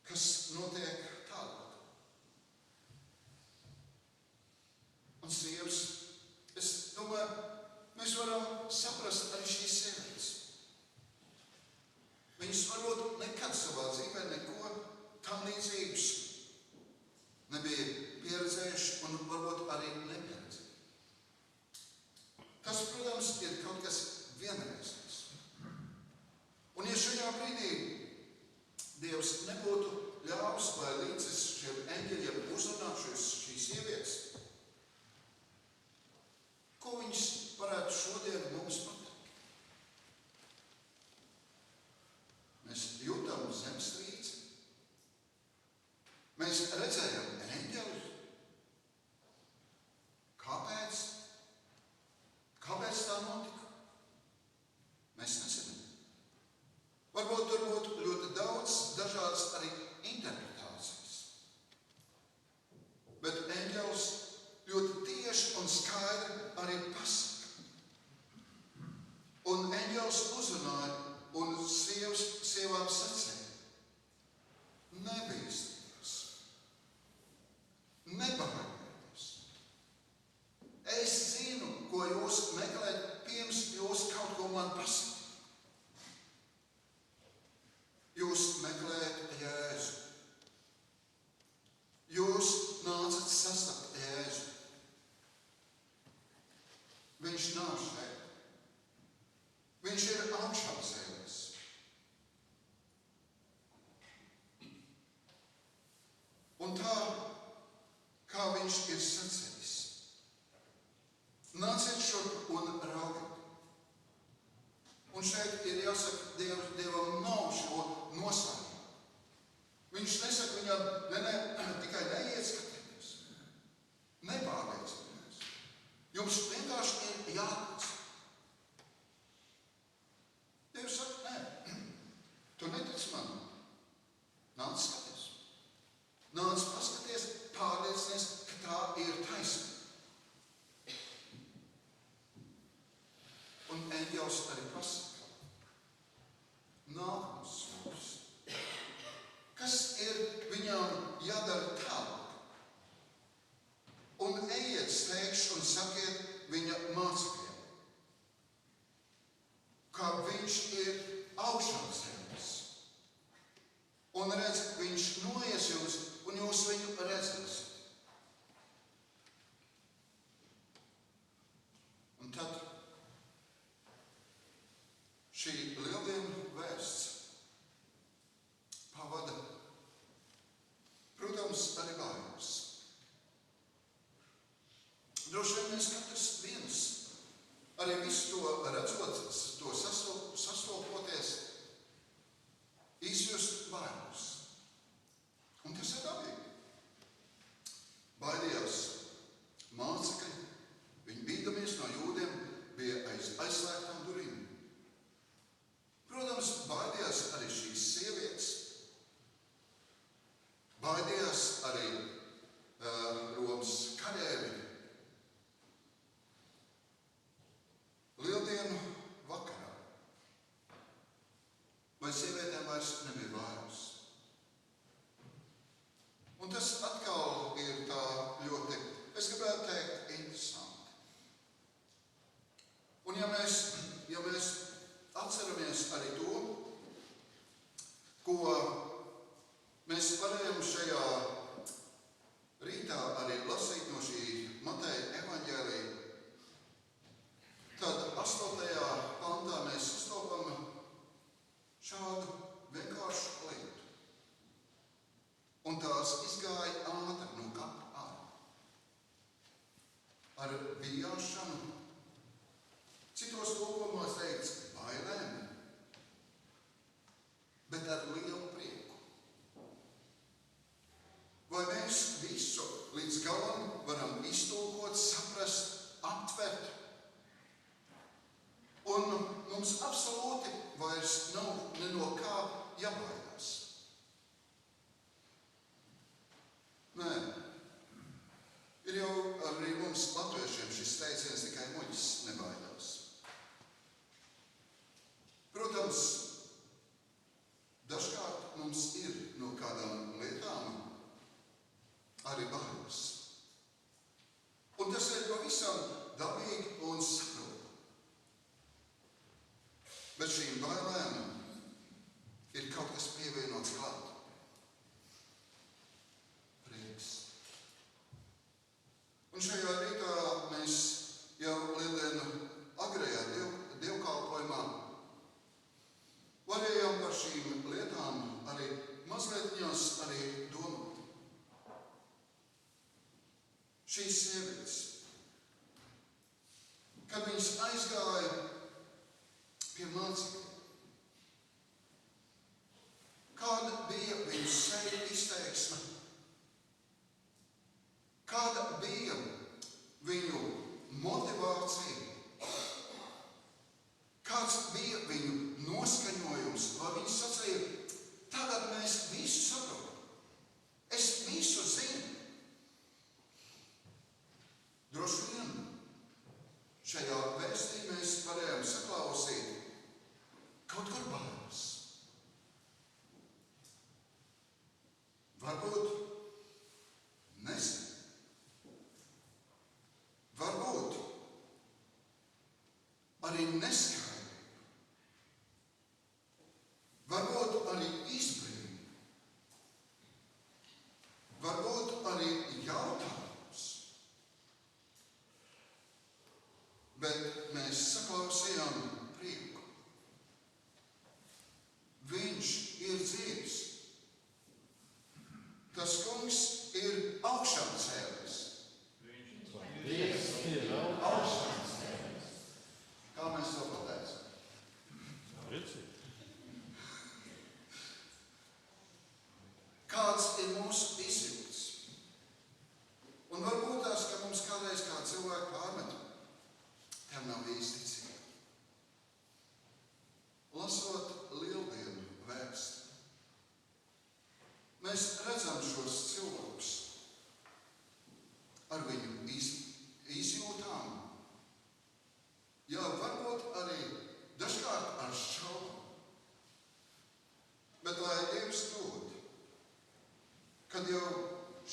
kas notiek tālāk. Un sievas, es domāju, mēs varam saprast arī šīs sievietes. Viņas varbūt nekad savā dzīvē neko tam līdzīgus nebija pieredzējuši un varbūt arī nepieredzējuši. Tas, protams, ir kaut kas vienreizējs. Un ja šajā brīdī Dievs nebūtu ļāvis vai līdzis šiem eņģeļiem uzrunāt šīs sievietes, ko viņas varētu šodien mums pateikt? Mēs jūtam zemestrīci. Mēs redzējām eņģeļus. Kāpēc? Kāpēc tā notika? Mēs nezinām. Varbūt tur būtu ļoti daudz dažādas arī interpretācijas. Bet eņģelis ļoti tieši un skaidri arī pasaka. Un eņģelis uzrunāja un sievām sacīja: nebīsties, jūs nācat sastapt Jēzu. Viņš nav šeit. Viņš ir augšām cēlies. Un tā, kā viņš ir sacījis, nāciet šurp un raugiet. Un šeit ir jāsaka, Dievam nav šo noslēgumu. Viņš nesaka viņam, tikai neiet skatieties, nepārliecieties. Jums vienkārši ir jātic. Dievs saka, nē, tu netici man. Nāc skaties. Nāc paskaties, pārliecinies, ka tā ir taisnība. Un eņģelis arī pasaka, nākamais mums. Kas ir viņam jādara tālāk? Un ejiet steigšu un sakiet viņa mācekļiem, kā viņš ir augšām cēlies. Un redz, viņš noies jūs, un jūs viņu redzēsiet. Un tad šī lieldienu vēsts pavada, protams, arī vājums. Droši vien mēs katrs viens, arī visu to redzot, to sastopoties, izjust vājums. Un tas ir dabīgi. Baidījās mācekļi, viņi bīdamies no jūdiem, bija aiz aizslēgtām durvīm. Protams, baidījās arī šīs sievietes. Baidījās arī Romas karēvi. Lieldienu vakarā. Vai sievietēm vairs nebija vairs? Un tas atkal ir tā ļoti, es gribētu teikt, interesanti. Un ja mēs atceramies arī to, ko mēs varējām šajā rītā arī lasīt no šī Mateja evaņģēlija, tad 8. pantā mēs sastopam šādu vienkāršu lietu. Un tās izgāja ātri no kapa ārā. Ar bijāšanu, citos tulkumos teikts bailēm, bet ar lielu prieku. Vai mēs visu līdz galam varam iztulkot, saprast, aptvert? Un mums absolūti vairs nav ne no kā jābaidās. Nē, ir jau arī mums latviešiem šis teiciens tikai muļķis nebaidās. Protams, dažkārt mums ir no kādām lietām arī bailes. Un tas ir pavisam dabīgi un saprotami. Bet šīm bailēm ir kaut kas pievienots klāt. Prieks. Un šajā rītā mēs jau lieldienu agrējā dievkalpojumā varējām par šīm lietām arī mazlietņās arī domāt. Šīs sievietes, kad viņas aizgāja pie mācekļiem, kāda bija viņu seja izteiksme, kāda bija viņu motivācija, kāds bija viņu noskaņojums, vai viņi sacīja, tagad mēs visu saprotam, es visu zinu.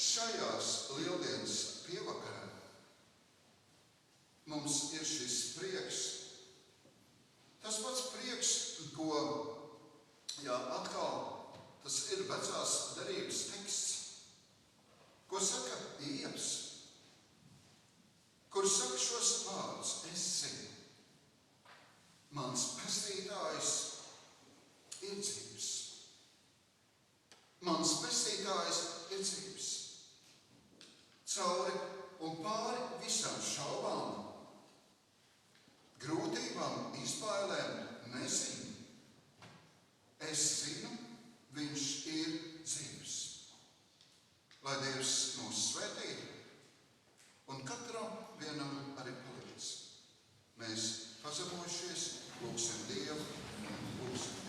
šajās lieldienas pievakarā mums ir šis prieks. Tas pats prieks, ko, atkal, tas ir vecās derības teksts, ko saka Iebs, kur saka šos vārdus: es zinu, mans pestītājs ir dzīvs. Mans pestītājs ir dzīvs. Cauri un pāri visām šaubām, grūtībām, izbailēm nezinu. Es zinu, viņš ir dzīvs. Lai Dievs mūs svētī un katram vienam arī palīdz. Mēs pazemojušies, lūgsim Dievu un lūgsim.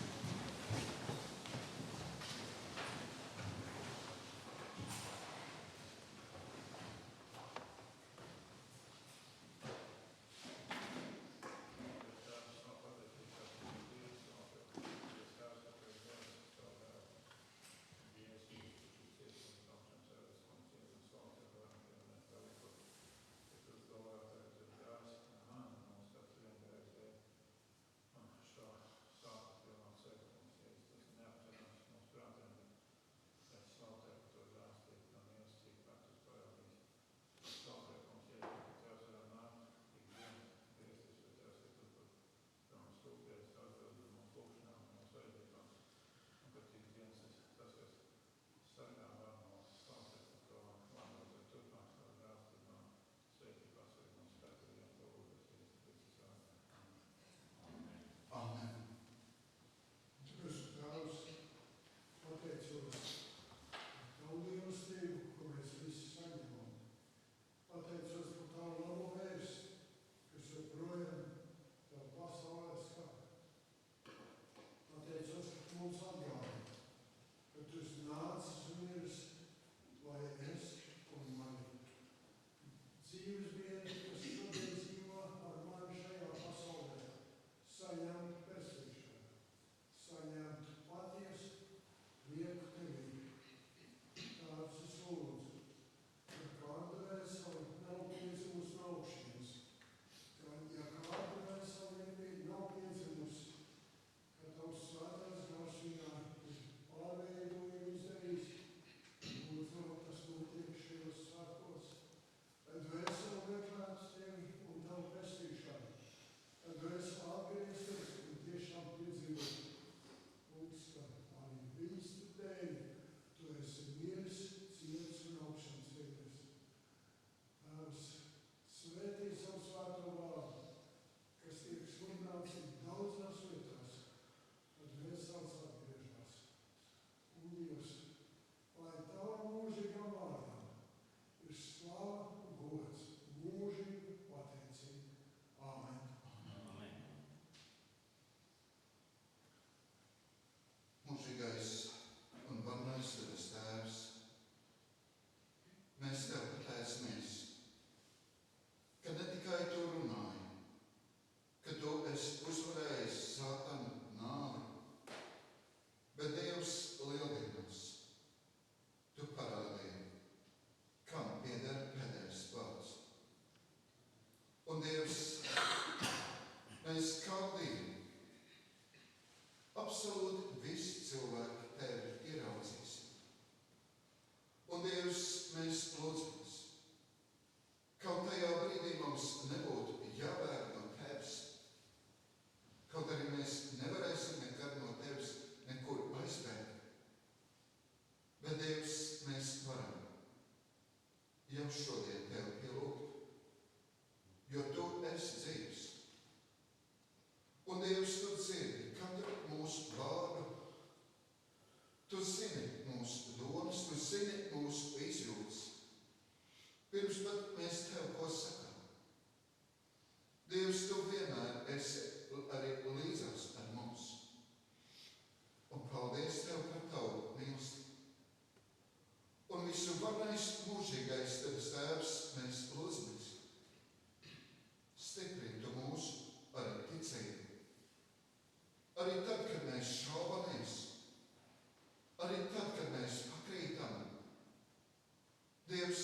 Dievs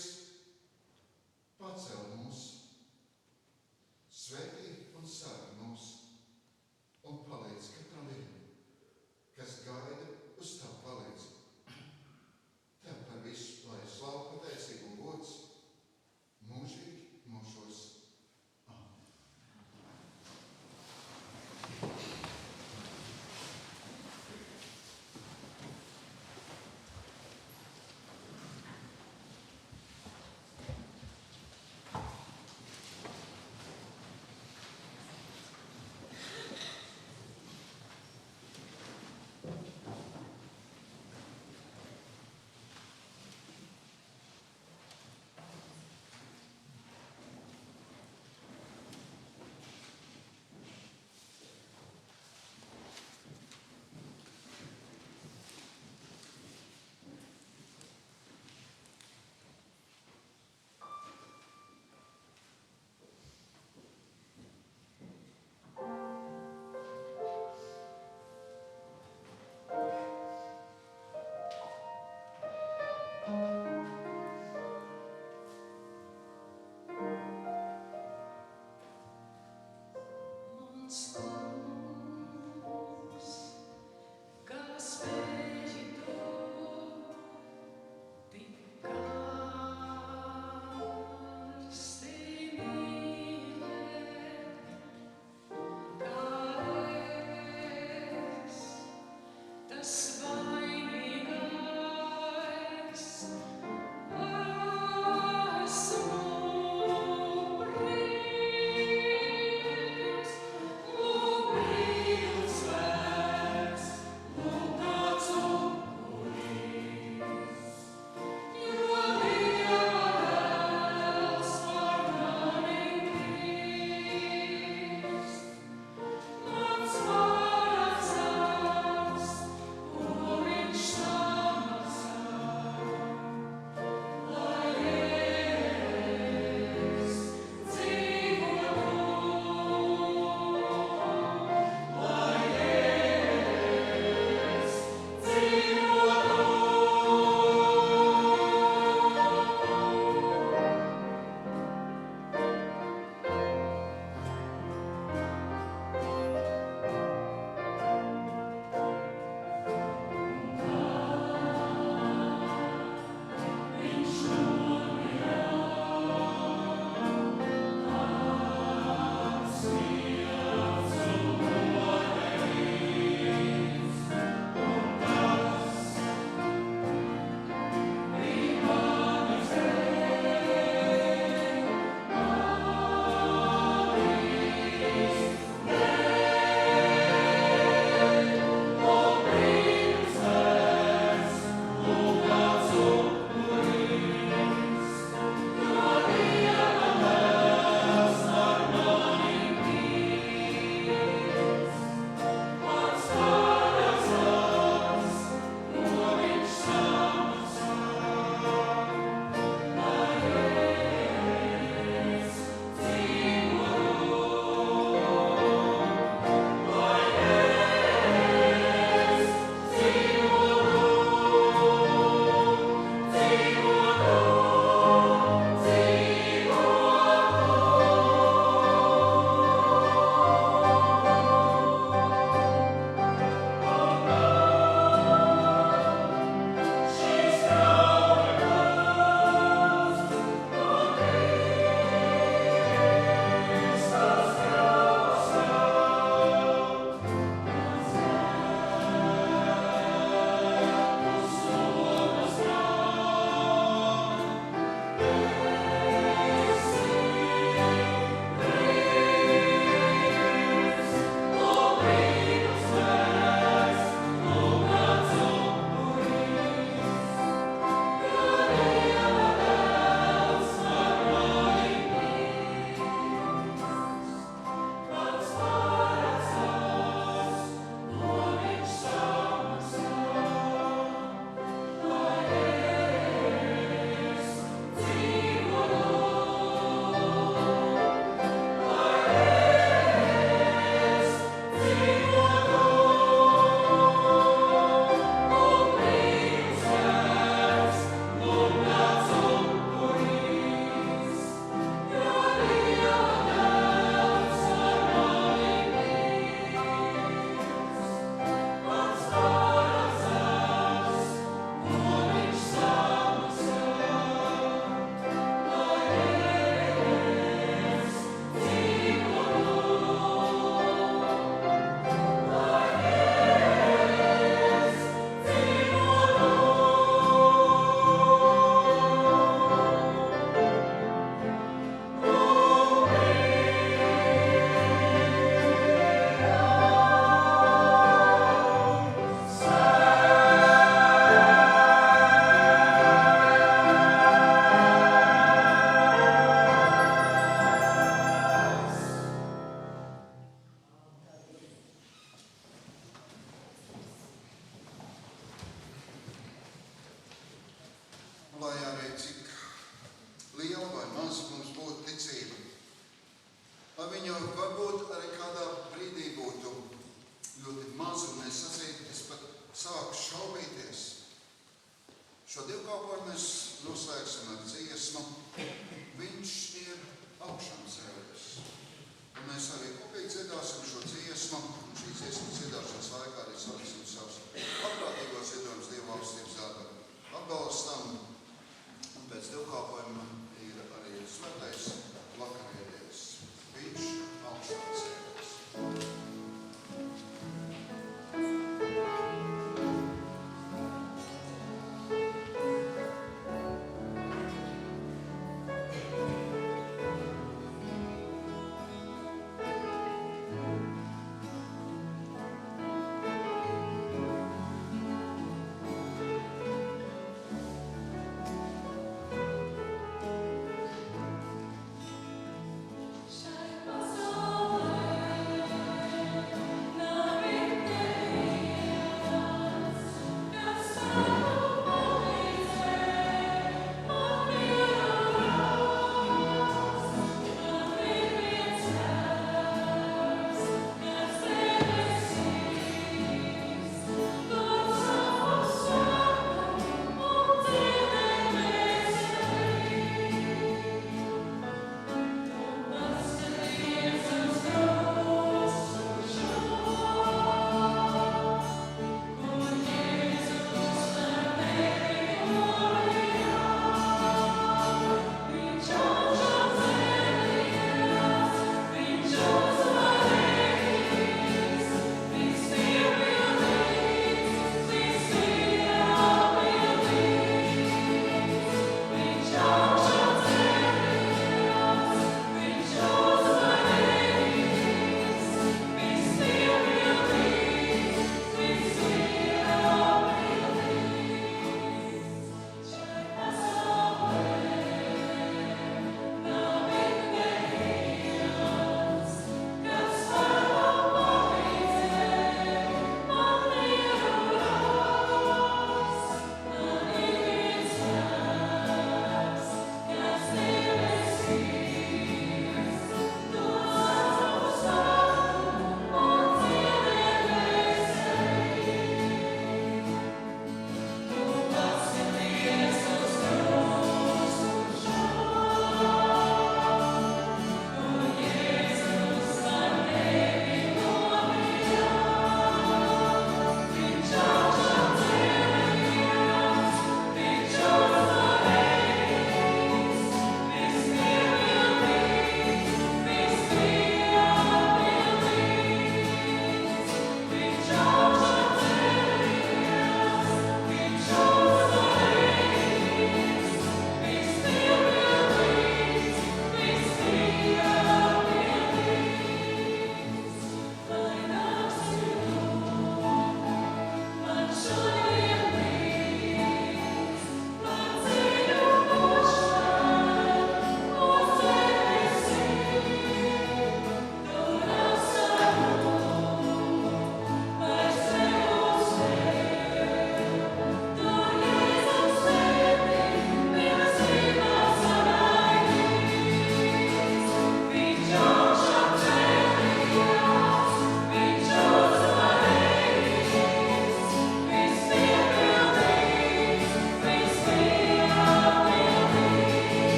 pacel mūs, svētī un sargi mūs un palīdz katram vienam, kas gaida uz tavu palīdzību. Tev par visu, lai slavu, pateicību un gods mūžīgi mūžos. Amen.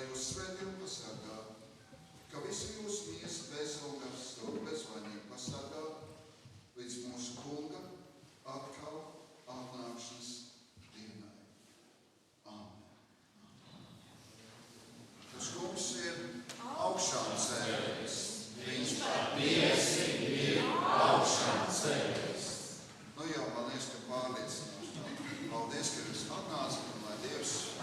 lai jūs svētī un pasargā, ka visi jūsu miesa bezalgars to bezvainīgi pasargā līdz mūsu kunga atkal atnākšanas dienai. Amen. Tas kungs ir augšām cēlies. Viņš patiesi ir augšām cēlies. Nu jā, man liekas, ka pārliecināšu. Paldies, ka jūs atnācat un lai Dievs